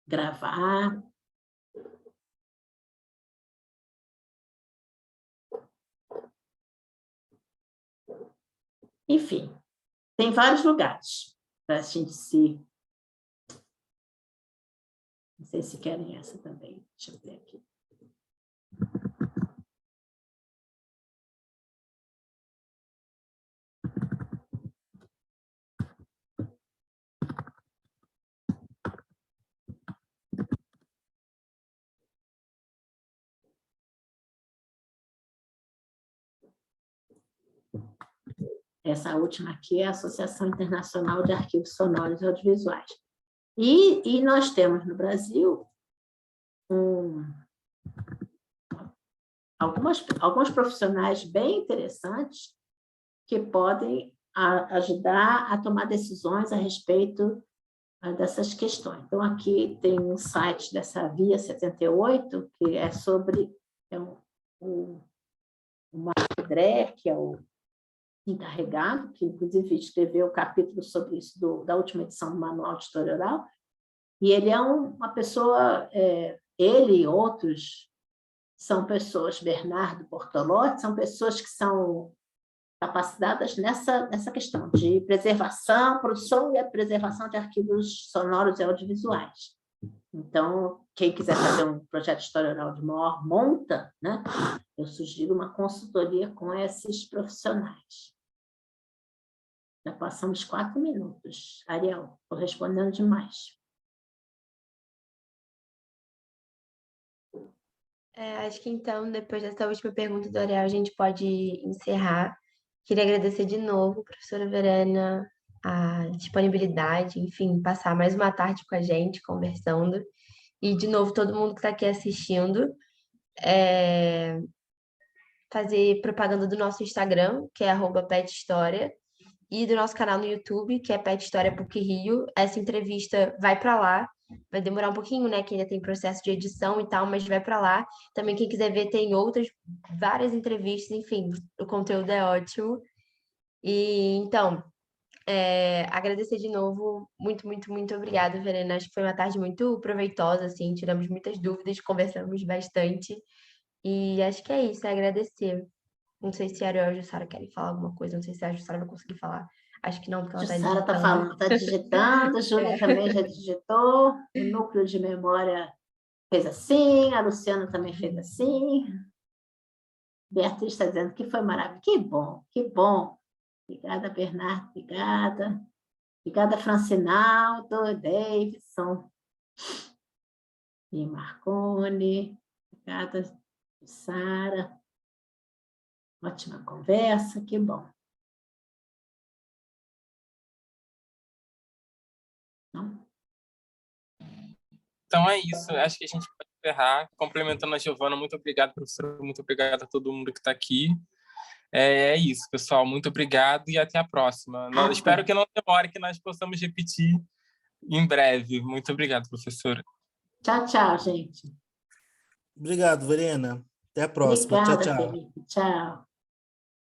D: gravar. Enfim, tem vários lugares para a gente se... Não sei se querem essa também. Deixa eu ver aqui. Essa última aqui é a Associação Internacional de Arquivos Sonoros e Audiovisuais. E nós temos no Brasil alguns profissionais bem interessantes que podem ajudar a tomar decisões a respeito dessas questões. Então, aqui tem um site dessa Via 78, que é sobre o Marco Dré, que é o encarregado, que inclusive escreveu o capítulo sobre isso da última edição do Manual de História Oral, e ele é uma pessoa, ele e outros são pessoas, Bernardo Bortolotti, são pessoas que são capacitadas nessa questão de preservação, produção e a preservação de arquivos sonoros e audiovisuais. Então, quem quiser fazer um projeto de história oral de maior monta, né, eu sugiro uma consultoria com esses profissionais. Já passamos 4 minutos. Ariel, estou respondendo demais.
C: Acho que então, depois dessa última pergunta do Ariel, a gente pode encerrar. Queria agradecer de novo, professora Verena, a disponibilidade, enfim, passar mais uma tarde com a gente, conversando. E, de novo, todo mundo que está aqui assistindo, fazer propaganda do nosso Instagram, que é @pethistoria, e do nosso canal no YouTube, que é Pet História PUC Rio. Essa entrevista vai para lá, vai demorar um pouquinho, né, que ainda tem processo de edição e tal, mas vai para lá. Também quem quiser ver, tem várias entrevistas, enfim, o conteúdo é ótimo. E então, agradecer de novo, muito, muito, muito obrigada, Verena. Acho que foi uma tarde muito proveitosa, assim, tiramos muitas dúvidas, conversamos bastante. E acho que é isso, é agradecer. Não sei se a Ariel e a Jussara querem falar alguma coisa, não sei se a Jussara vai conseguir falar. Acho que não, porque ela está
D: Jussara está
C: digitando.
D: falando, está digitando, a Júlia também já digitou, o núcleo de memória fez assim, a Luciana também fez assim. Beatriz está dizendo que foi maravilhoso. Que bom, que bom. Obrigada, Bernardo, obrigada. Obrigada, Francinaldo, Davidson e Marcone. Obrigada, Sara. Ótima conversa, que bom. Não?
A: Então é isso, acho que a gente pode encerrar. Complementando a Giovana, muito obrigado, professora, muito obrigado a todo mundo que está aqui. É isso, pessoal, muito obrigado e até a próxima. Espero que não demore, que nós possamos repetir em breve. Muito obrigado, professora.
D: Tchau, tchau, gente.
G: Obrigado, Verena. Até a próxima.
D: Obrigada,
G: Tchau, tchau.
D: Felipe. Tchau.